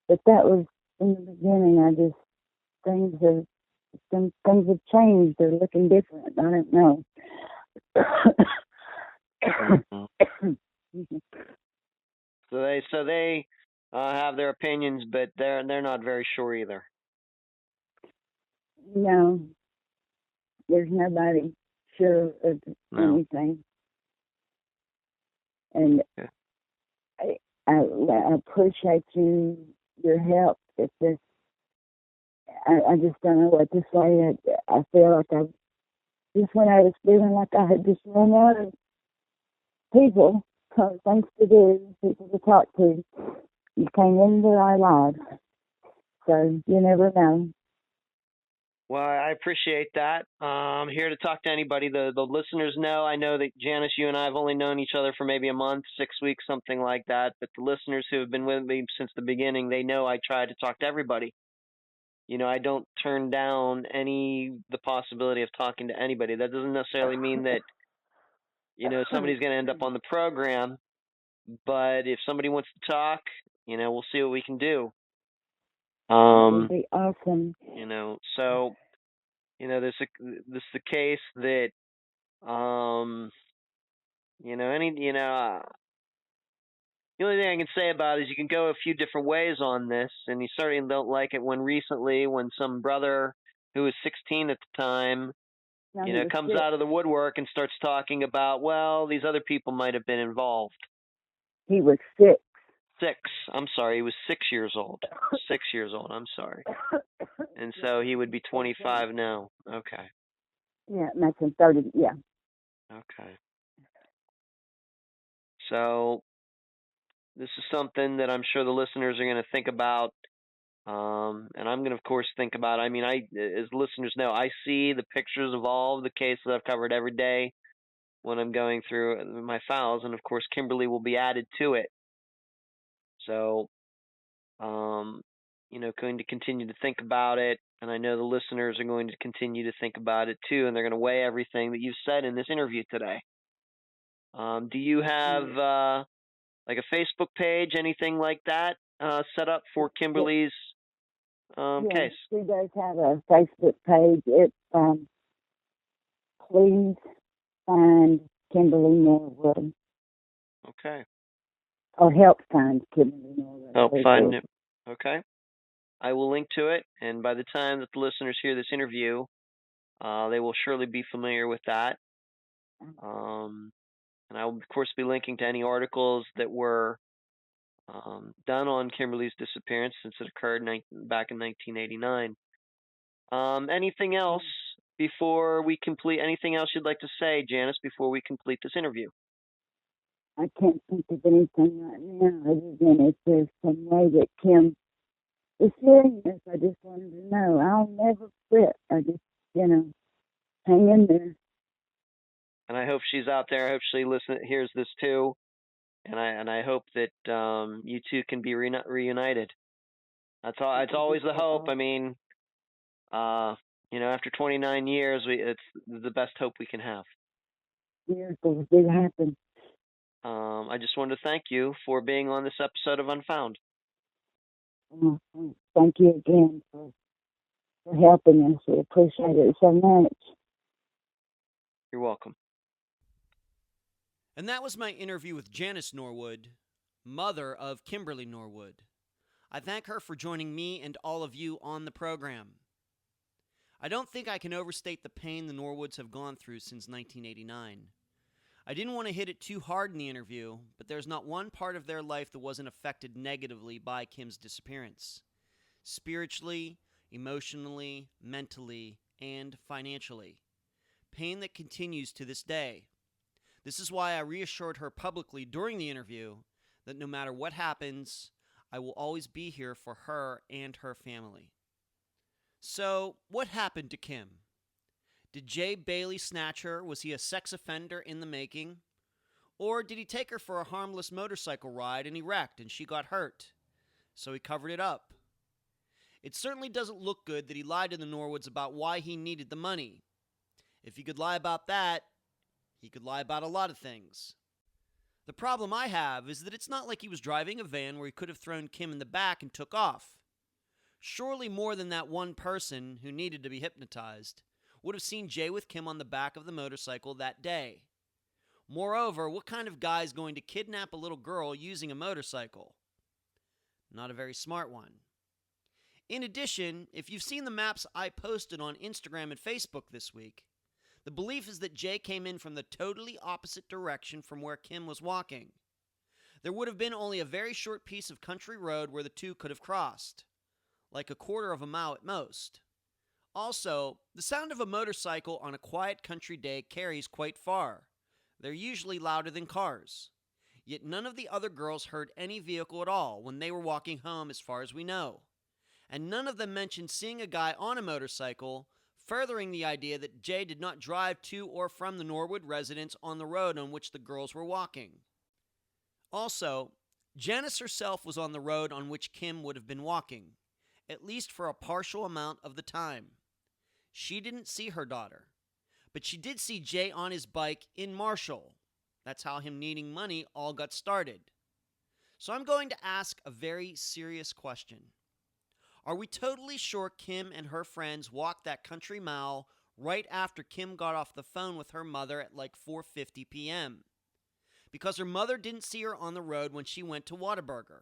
But that was in the beginning. Things have changed. They're looking different. I don't know. So they have their opinions, but they're not very sure either. No, there's nobody sure of No. anything. And Yeah. I appreciate your help. It's just, I just don't know what to say. I feel like just when I was feeling like I had just run out of people, things to do, people to talk to, you came into our lives. So you never know. Well, I appreciate that. I'm here to talk to anybody. The listeners know. I know that Janice, you and I have only known each other for maybe a month, 6 weeks, something like that. But the listeners who have been with me since the beginning, they know I try to talk to everybody. I don't turn down the possibility of talking to anybody. That doesn't necessarily mean that somebody's going to end up on the program. But if somebody wants to talk, we'll see what we can do. That would be awesome. So this is the case that the only thing I can say about it is you can go a few different ways on this, and you certainly don't like it when some brother who was 16 at the time, No, he was comes 6. out of the woodwork and starts talking about, well, these other people might have been involved. He was 6. 6. I'm sorry, he was 6 years old. 6 years old. I'm sorry. And so he would be 25 now. Okay. Yeah, that's in 30. Yeah. Okay. So this is something that I'm sure the listeners are going to think about. And I'm going to, of course, think about it. I mean, as listeners know, I see the pictures of all of the cases I've covered every day when I'm going through my files. And, of course, Kimberly will be added to it. So, going to continue to think about it. And I know the listeners are going to continue to think about it, too. And they're going to weigh everything that you've said in this interview today. Do you have like a Facebook page, anything like that set up for Kimberly's case? She does have a Facebook page. It's Please Find Kimberly Norwood. Okay. Or Help Find Kimberly Norwood. Help find him. Okay. I will link to it, and by the time that the listeners hear this interview, they will surely be familiar with that. And I will, of course, be linking to any articles that were done on Kimberly's disappearance since it occurred back in 1989. Anything else before we complete? Anything else you'd like to say, Janice, before we complete this interview? I can't think of anything right now other than if there's some way that Kim is hearing this. I just wanted to know. I'll never quit. I just, hang in there. And I hope she's out there. I hope she hears this too. And I hope that you two can be reunited. That's all. It's always the hope. I mean, after 29 years, it's the best hope we can have. Miracles do happen. I just wanted to thank you for being on this episode of Unfound. Thank you again for helping us. We appreciate it so much. You're welcome. And that was my interview with Janice Norwood, mother of Kimberly Norwood. I thank her for joining me and all of you on the program. I don't think I can overstate the pain the Norwoods have gone through since 1989. I didn't want to hit it too hard in the interview, but there's not one part of their life that wasn't affected negatively by Kim's disappearance. Spiritually, emotionally, mentally, and financially. Pain that continues to this day. This is why I reassured her publicly during the interview that no matter what happens, I will always be here for her and her family. So, what happened to Kim? Did Jay Bailey snatch her? Was he a sex offender in the making? Or did he take her for a harmless motorcycle ride and he wrecked and she got hurt? So he covered it up. It certainly doesn't look good that he lied to the Norwoods about why he needed the money. If he could lie about that, he could lie about a lot of things. The problem I have is that it's not like he was driving a van where he could have thrown Kim in the back and took off. Surely more than that one person who needed to be hypnotized would have seen Jay with Kim on the back of the motorcycle that day. Moreover, what kind of guy is going to kidnap a little girl using a motorcycle? Not a very smart one. In addition, if you've seen the maps I posted on Instagram and Facebook this week, the belief is that Jay came in from the totally opposite direction from where Kim was walking. There would have been only a very short piece of country road where the two could have crossed, like a quarter of a mile at most. Also, the sound of a motorcycle on a quiet country day carries quite far. They're usually louder than cars. Yet none of the other girls heard any vehicle at all when they were walking home, as far as we know. And none of them mentioned seeing a guy on a motorcycle, furthering the idea that Jay did not drive to or from the Norwood residence on the road on which the girls were walking. Also, Janice herself was on the road on which Kim would have been walking, at least for a partial amount of the time. She didn't see her daughter, but she did see Jay on his bike in Marshall. That's how him needing money all got started. So I'm going to ask a very serious question. Are we totally sure Kim and her friends walked that country mile right after Kim got off the phone with her mother at like 4:50 p.m.? Because her mother didn't see her on the road when she went to Whataburger,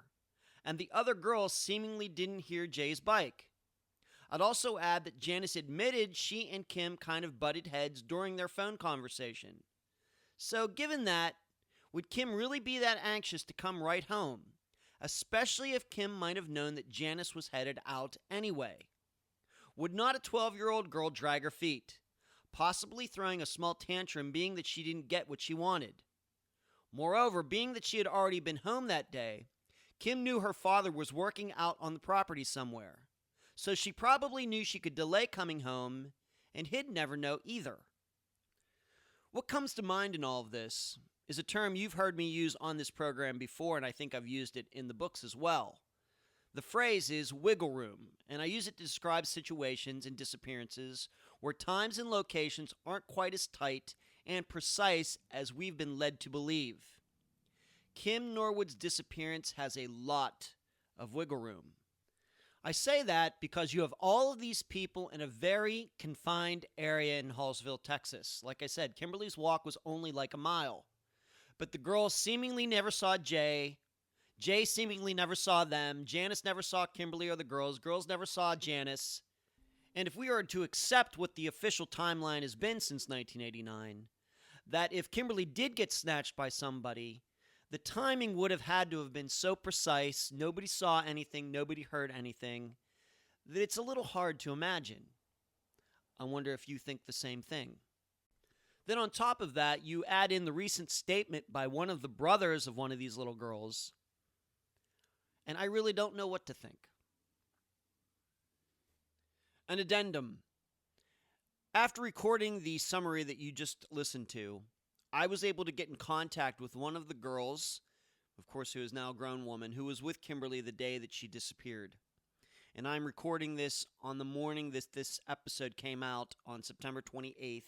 and the other girls seemingly didn't hear Jay's bike. I'd also add that Janice admitted she and Kim kind of butted heads during their phone conversation. So given that, would Kim really be that anxious to come right home? Especially if Kim might have known that Janice was headed out anyway. Would not a 12-year-old girl drag her feet, possibly throwing a small tantrum being that she didn't get what she wanted? Moreover, being that she had already been home that day, Kim knew her father was working out on the property somewhere. So she probably knew she could delay coming home, and he'd never know either. What comes to mind in all of this is a term you've heard me use on this program before, and I think I've used it in the books as well. The phrase is wiggle room, and I use it to describe situations and disappearances where times and locations aren't quite as tight and precise as we've been led to believe. Kim Norwood's disappearance has a lot of wiggle room. I say that because you have all of these people in a very confined area in Hallsville, Texas. Like I said, Kimberly's walk was only like a mile. But the girls seemingly never saw Jay. Jay seemingly never saw them. Janice never saw Kimberly or the girls. Girls never saw Janice. And if we are to accept what the official timeline has been since 1989, that if Kimberly did get snatched by somebody, the timing would have had to have been so precise, nobody saw anything, nobody heard anything, that it's a little hard to imagine. I wonder if you think the same thing. Then on top of that, you add in the recent statement by one of the brothers of one of these little girls, and I really don't know what to think. An addendum. After recording the summary that you just listened to, I was able to get in contact with one of the girls, of course, who is now a grown woman, who was with Kimberly the day that she disappeared. And I'm recording this on the morning this episode came out on September 28th,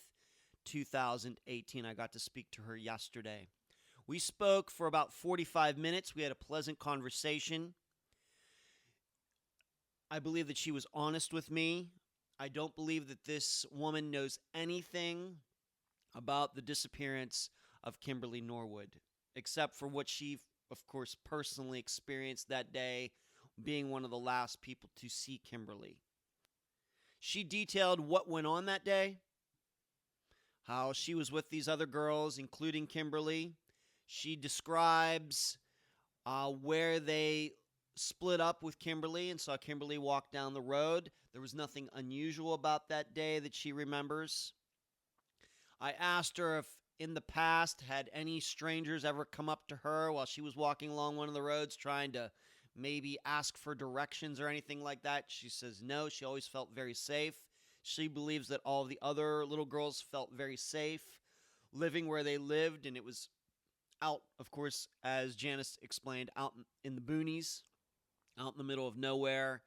2018. I got to speak to her yesterday. We spoke for about 45 minutes. We had a pleasant conversation. I believe that she was honest with me. I don't believe that this woman knows anything about the disappearance of Kimberly Norwood, except for what she, of course, personally experienced that day, being one of the last people to see Kimberly. She detailed what went on that day, how she was with these other girls, including Kimberly. She describes where they split up with Kimberly and saw Kimberly walk down the road. There was nothing unusual about that day that she remembers. I asked her if in the past had any strangers ever come up to her while she was walking along one of the roads trying to maybe ask for directions or anything like that. She says no, she always felt very safe. She believes that all the other little girls felt very safe living where they lived, and it was out, of course, as Janice explained, out in the boonies, out in the middle of nowhere.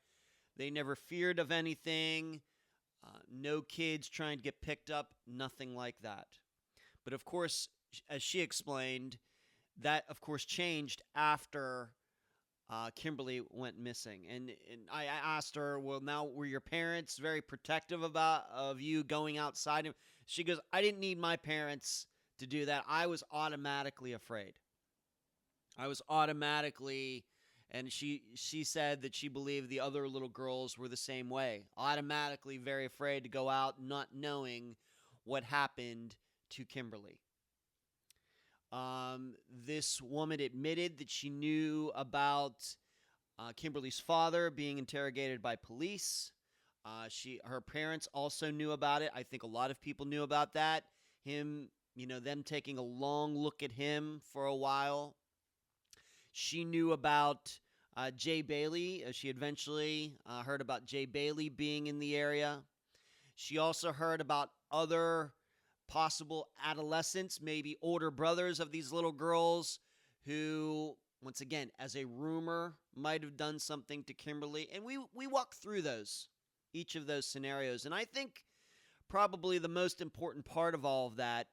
They never feared of anything. No kids trying to get picked up, nothing like that. But of course, as she explained, that of course changed after Kimberly went missing. And I asked her, well, now were your parents very protective of you going outside? She goes, I didn't need my parents to do that. I was automatically afraid. I was automatically And she said that she believed the other little girls were the same way, automatically very afraid to go out, not knowing what happened to Kimberly. This woman admitted that she knew about Kimberly's father being interrogated by police. Her parents also knew about it. I think a lot of people knew about that. Them taking a long look at him for a while. She knew about Jay Bailey. She eventually heard about Jay Bailey being in the area. She also heard about other possible adolescents, maybe older brothers of these little girls who, once again, as a rumor, might have done something to Kimberly. And we walk through each of those scenarios. And I think probably the most important part of all of that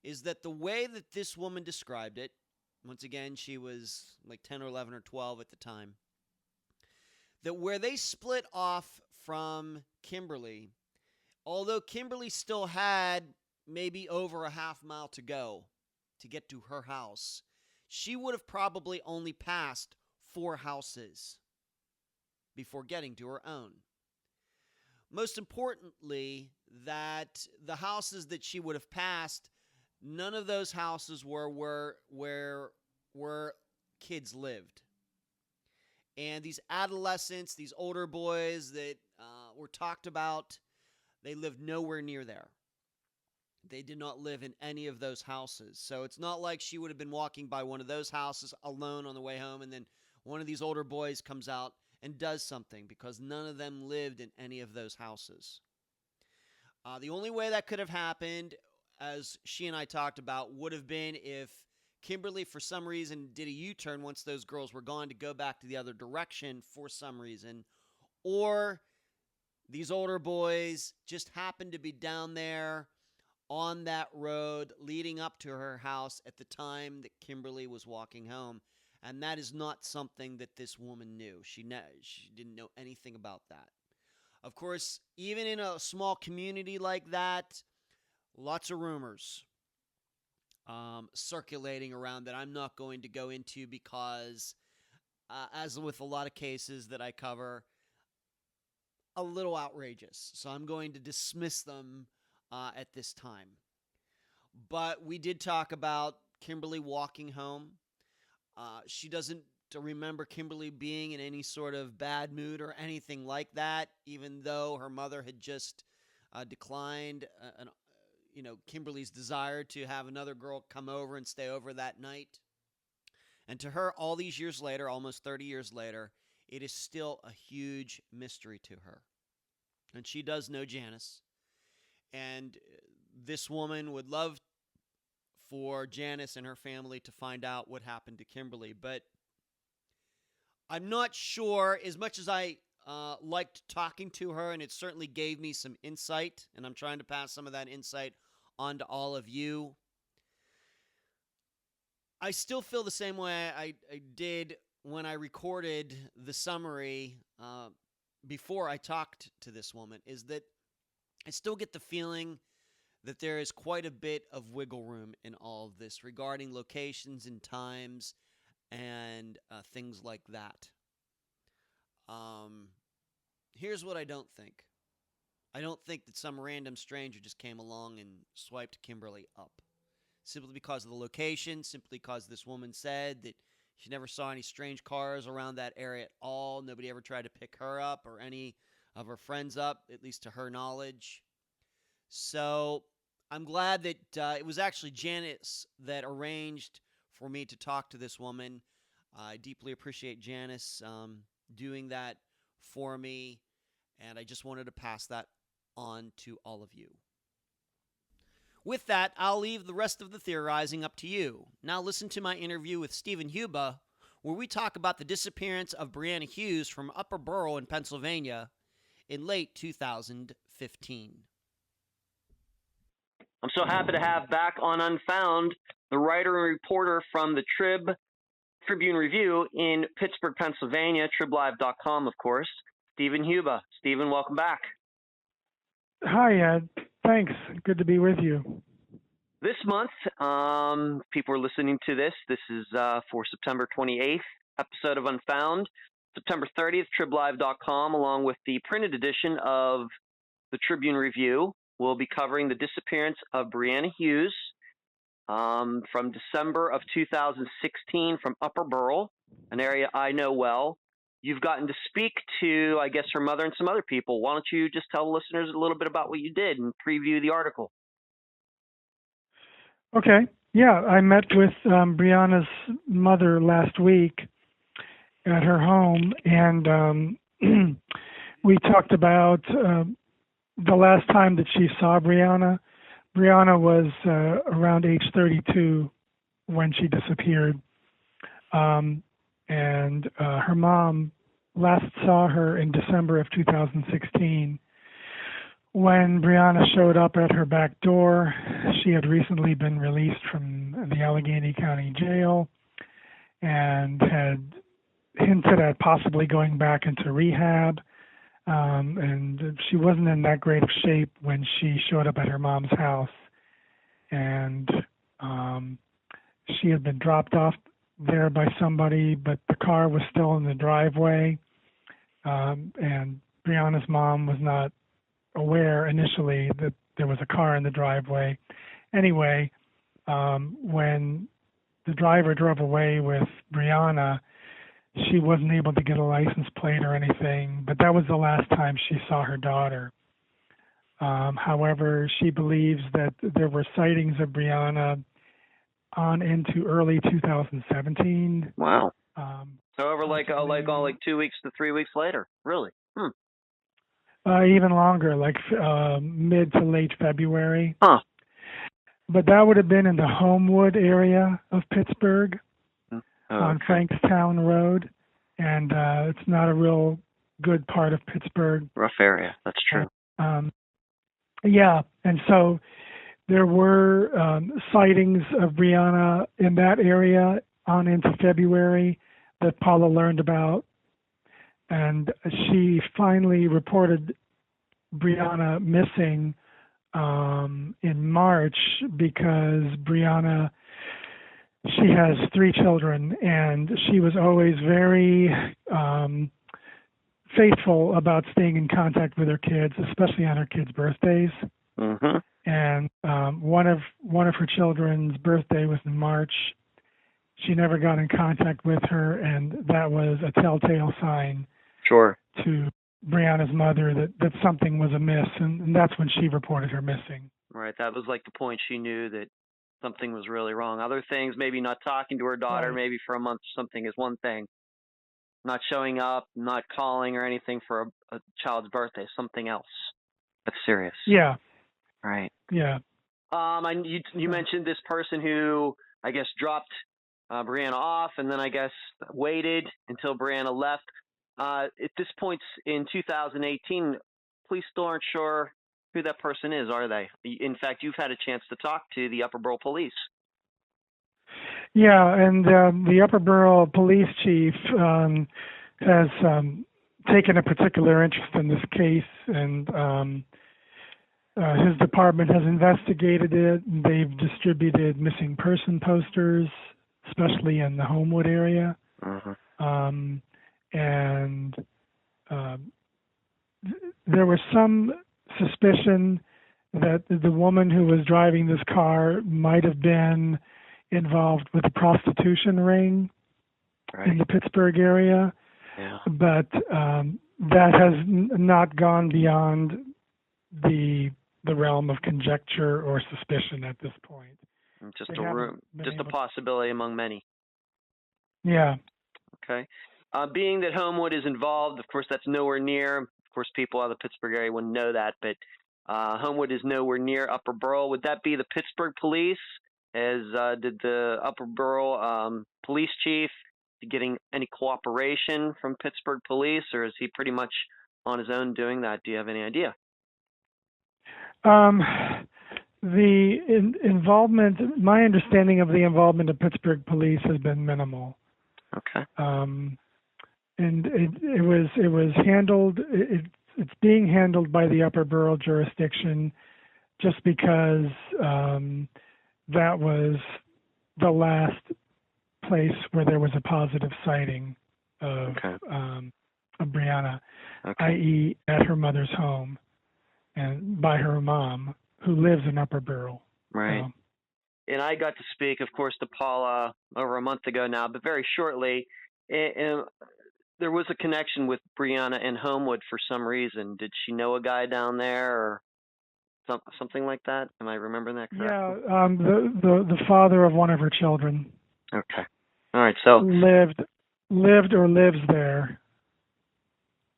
is that the way that this woman described it, once again, she was like 10 or 11 or 12 at the time, that where they split off from Kimberly, although Kimberly still had maybe over a half mile to go to get to her house, she would have probably only passed 4 houses before getting to her own. Most importantly, that the houses that she would have passed, none of those houses were where kids lived. And these adolescents, these older boys that were talked about, they lived nowhere near there. They did not live in any of those houses. So it's not like she would have been walking by one of those houses alone on the way home, and then one of these older boys comes out and does something, because none of them lived in any of those houses. The only way that could have happened, as she and I talked about, would have been if Kimberly, for some reason, did a U-turn once those girls were gone to go back to the other direction for some reason, or these older boys just happened to be down there on that road leading up to her house at the time that Kimberly was walking home. And that is not something that this woman knew. She didn't know anything about that. Of course, even in a small community like that, lots of rumors circulating around that I'm not going to go into because, as with a lot of cases that I cover, a little outrageous. So I'm going to dismiss them at this time. But we did talk about Kimberly walking home. She doesn't remember Kimberly being in any sort of bad mood or anything like that, even though her mother had just declined Kimberly's desire to have another girl come over and stay over that night. And to her, all these years later, almost 30 years later, it is still a huge mystery to her. And she does know Janice. And this woman would love for Janice and her family to find out what happened to Kimberly. But I'm not sure, as much as I liked talking to her, and it certainly gave me some insight, and I'm trying to pass some of that insight on to all of you, I still feel the same way I did when I recorded the summary before I talked to this woman, is that I still get the feeling that there is quite a bit of wiggle room in all of this regarding locations and times and things like that. Here's what I don't think. I don't think that some random stranger just came along and swiped Kimberly up. Simply because of the location, simply because this woman said that she never saw any strange cars around that area at all. Nobody ever tried to pick her up or any of her friends up, at least to her knowledge. So I'm glad that it was actually Janice that arranged for me to talk to this woman. I deeply appreciate Janice doing that for me, and I just wanted to pass that on to all of you. With that, I'll leave the rest of the theorizing up to you. Now listen to my interview with Stephen Huba, where we talk about the disappearance of Brianna Hughes from Upper Borough in Pennsylvania in late 2015. I'm so happy to have back on Unfound the writer and reporter from the Tribune Review in Pittsburgh, Pennsylvania, triblive.com, of course, Stephen Huba. Stephen, welcome back. Hi, Ed. Thanks. Good to be with you. This month, people are listening to this. This is for September 28th. episode of Unfound, September 30th, TribLive.com, along with the printed edition of the Tribune Review. We'll be covering the disappearance of Brianna Hughes from December of 2016 from Upper Burrell, an area I know well. You've gotten to speak to, I guess, her mother and some other people. Why don't you just tell the listeners a little bit about what you did and preview the article? Okay. Yeah, I met with Brianna's mother last week at her home, and we talked about the last time that she saw Brianna. Brianna was around age 32 when she disappeared, and her mom last saw her in December of 2016 when Brianna showed up at her back door. She had recently been released from the Allegheny County Jail and had hinted at possibly going back into rehab. And she wasn't in that great of shape when she showed up at her mom's house. And she had been dropped off there by somebody, but the car was still in the driveway. And Brianna's mom was not aware initially that there was a car in the driveway. Anyway, when the driver drove away with Brianna, she wasn't able to get a license plate or anything, but that was the last time she saw her daughter. However, she believes that there were sightings of Brianna on into early 2017. Wow. So over like 2 weeks to 3 weeks later, really? Even longer, like mid to late February. Huh. But that would have been in the Homewood area of Pittsburgh, on Frankstown Road, and it's not a real good part of Pittsburgh. Rough area, that's true. Yeah, and so there were sightings of Brianna in that area on into February that Paula learned about, and she finally reported Brianna missing in March because Brianna, she has 3 children, and she was always very faithful about staying in contact with her kids, especially on her kids' birthdays. Mm-hmm. And one of her children's birthday was in March. She never got in contact with her, and that was a telltale sign to Brianna's mother that something was amiss, and that's when she reported her missing. Right, that was like the point she knew that something was really wrong. Other things, maybe not talking to her daughter, Right. maybe for a month, something is one thing. Not showing up, not calling or anything for a child's birthday, something else. That's serious. Yeah. Right. Yeah. You mentioned this person who, I guess, dropped Brianna off and then I guess waited until Brianna left. At this point in 2018, police still aren't sure who that person is, are they? In fact, you've had a chance to talk to the Upper Borough Police. Yeah, and the Upper Borough Police Chief has taken a particular interest in this case, and his department has investigated it. They've distributed missing person posters, especially in the Homewood area. Mm-hmm. And there was some suspicion that the woman who was driving this car might have been involved with a prostitution ring in the Pittsburgh area. Yeah. But that has not gone beyond the realm of conjecture or suspicion at this point. Just a possibility among many. Yeah. Okay. Being that Homewood is involved, of course, that's nowhere near. Of course, people out of the Pittsburgh area wouldn't know that, but Homewood is nowhere near Upper Borough. Would that be the Pittsburgh Police? Did the Upper Borough Police Chief getting any cooperation from Pittsburgh Police, or is he pretty much on his own doing that? Do you have any idea? The involvement, my understanding of the involvement of Pittsburgh Police has been minimal. Okay. And it was handled. It's being handled by the Upper Borough jurisdiction, just because that was the last place where there was a positive sighting of Okay. of Brianna, Okay. i.e., at her mother's home and by her mom, who lives in Upper Borough. Right. So, And I got to speak, of course, to Paula over a month ago now, but very shortly. And there was a connection with Brianna and Homewood for some reason. Did she know a guy down there or something like that? Am I remembering that correctly? yeah, the father of one of her children Okay. All right. So lived or lives there.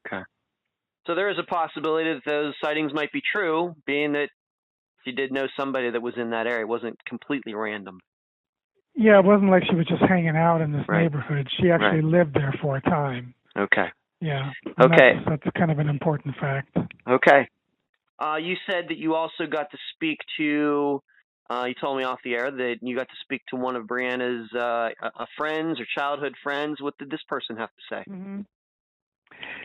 okay. So there is a possibility that those sightings might be true, being that she did know somebody that was in that area. It wasn't completely random. Yeah, it wasn't like she was just hanging out in this Right. neighborhood. She actually Right. lived there for a time. Okay. Yeah. And Okay. that's kind of an important fact. Okay. You said that you also got to speak to. You told me off the air that you got to speak to one of Brianna's friends or childhood friends. What did this person have to say? Mm-hmm.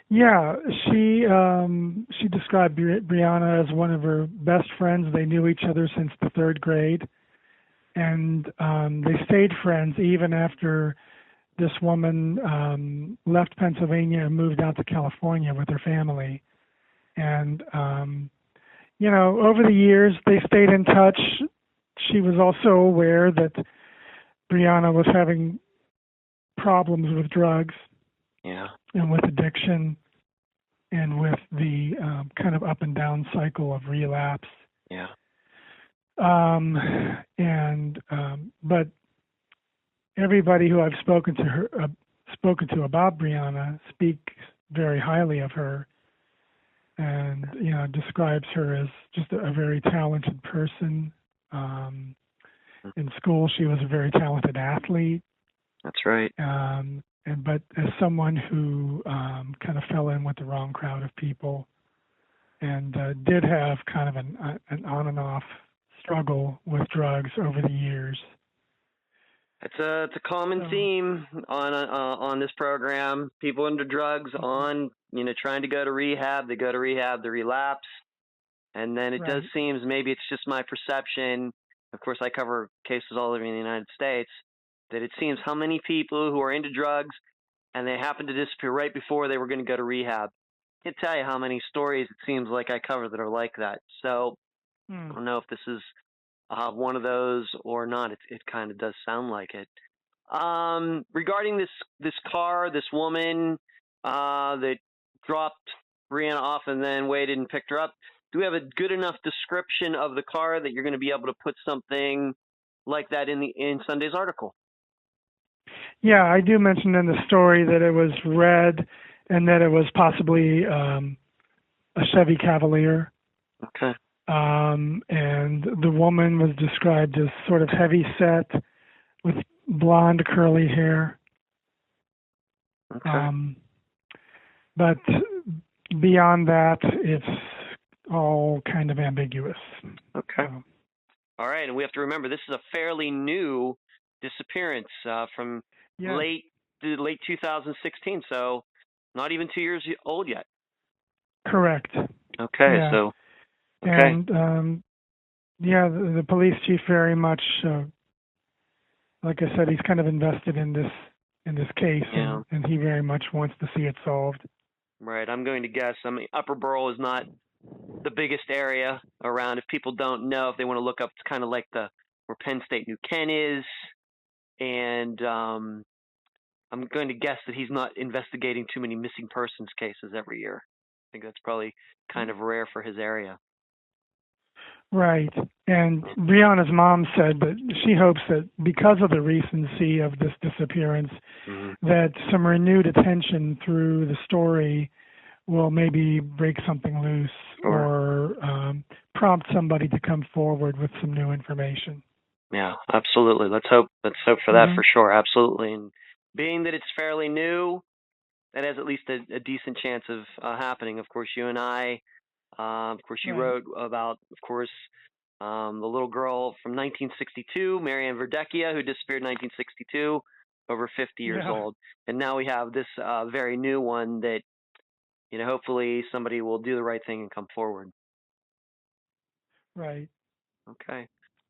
Yeah, she described Brianna as one of her best friends. They knew each other since the third grade, and they stayed friends even after this woman left Pennsylvania and moved out to California with her family. And over the years they stayed in touch. She was also aware that Brianna was having problems with drugs. Yeah. And with addiction and with the kind of up and down cycle of relapse. Yeah. But everybody who I've spoken to about Brianna speaks very highly of her, and describes her as just a very talented person. In school, she was a very talented athlete. That's right. But as someone who kind of fell in with the wrong crowd of people, and did have kind of an on and off struggle with drugs over the years. It's a common theme on this program. People into drugs, trying to go to rehab. They go to rehab, they relapse, and then it does seem, maybe it's just my perception. Of course, I cover cases all over the United States. That it seems how many people who are into drugs and they happen to disappear right before they were going to go to rehab. I can't tell you how many stories it seems like I cover that are like that. So I don't know if this is one of those or not. It kind of does sound like it. Regarding this car, this woman that dropped Brianna off and then waited and picked her up, do we have a good enough description of the car that you're going to be able to put something like that in Sunday's article? Yeah, I do mention in the story that it was red and that it was possibly a Chevy Cavalier. Okay. And the woman was described as sort of heavy set with blonde curly hair. Okay. But beyond that, it's all kind of ambiguous. Okay. All right, and we have to remember this is a fairly new disappearance from late 2016, so not even 2 years old yet. Correct. Okay, yeah. so okay. And the police chief very much, like I said, he's kind of invested in this case, and he very much wants to see it solved. Right. I'm going to guess. I mean, Upper Borough is not the biggest area around. If people don't know, if they want to look up, it's kind of like where Penn State New Ken is, and I'm going to guess that he's not investigating too many missing persons cases every year. I think that's probably kind of rare for his area. Right. And Brianna's mom said that she hopes that because of the recency of this disappearance, that some renewed attention through the story will maybe break something loose or prompt somebody to come forward with some new information. Yeah, absolutely. Let's hope for that for sure. Absolutely. And being that it's fairly new, that has at least a decent chance of happening. Of course, you and I, of course, you wrote about, of course, the little girl from 1962, Marianne Verdecchia, who disappeared in 1962, over 50 years old. And now we have this very new one that, hopefully somebody will do the right thing and come forward. Right. Okay.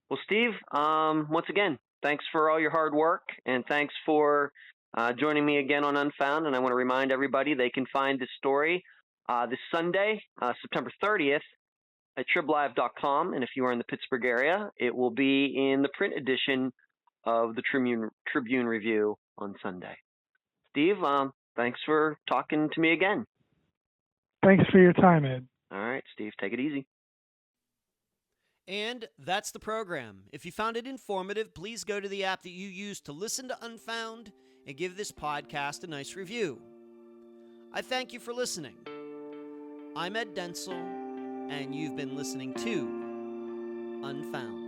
Well, Steve, once again, thanks for all your hard work, and thanks for joining me again on Unfound. And I want to remind everybody they can find this story this Sunday, September 30th, at triblive.com. And if you are in the Pittsburgh area, it will be in the print edition of the Tribune Review on Sunday. Steve, thanks for talking to me again. Thanks for your time, Ed. All right, Steve, take it easy. And that's the program. If you found it informative, please go to the app that you use to listen to Unfound and give this podcast a nice review. I thank you for listening. I'm Ed Densel, and you've been listening to Unfound.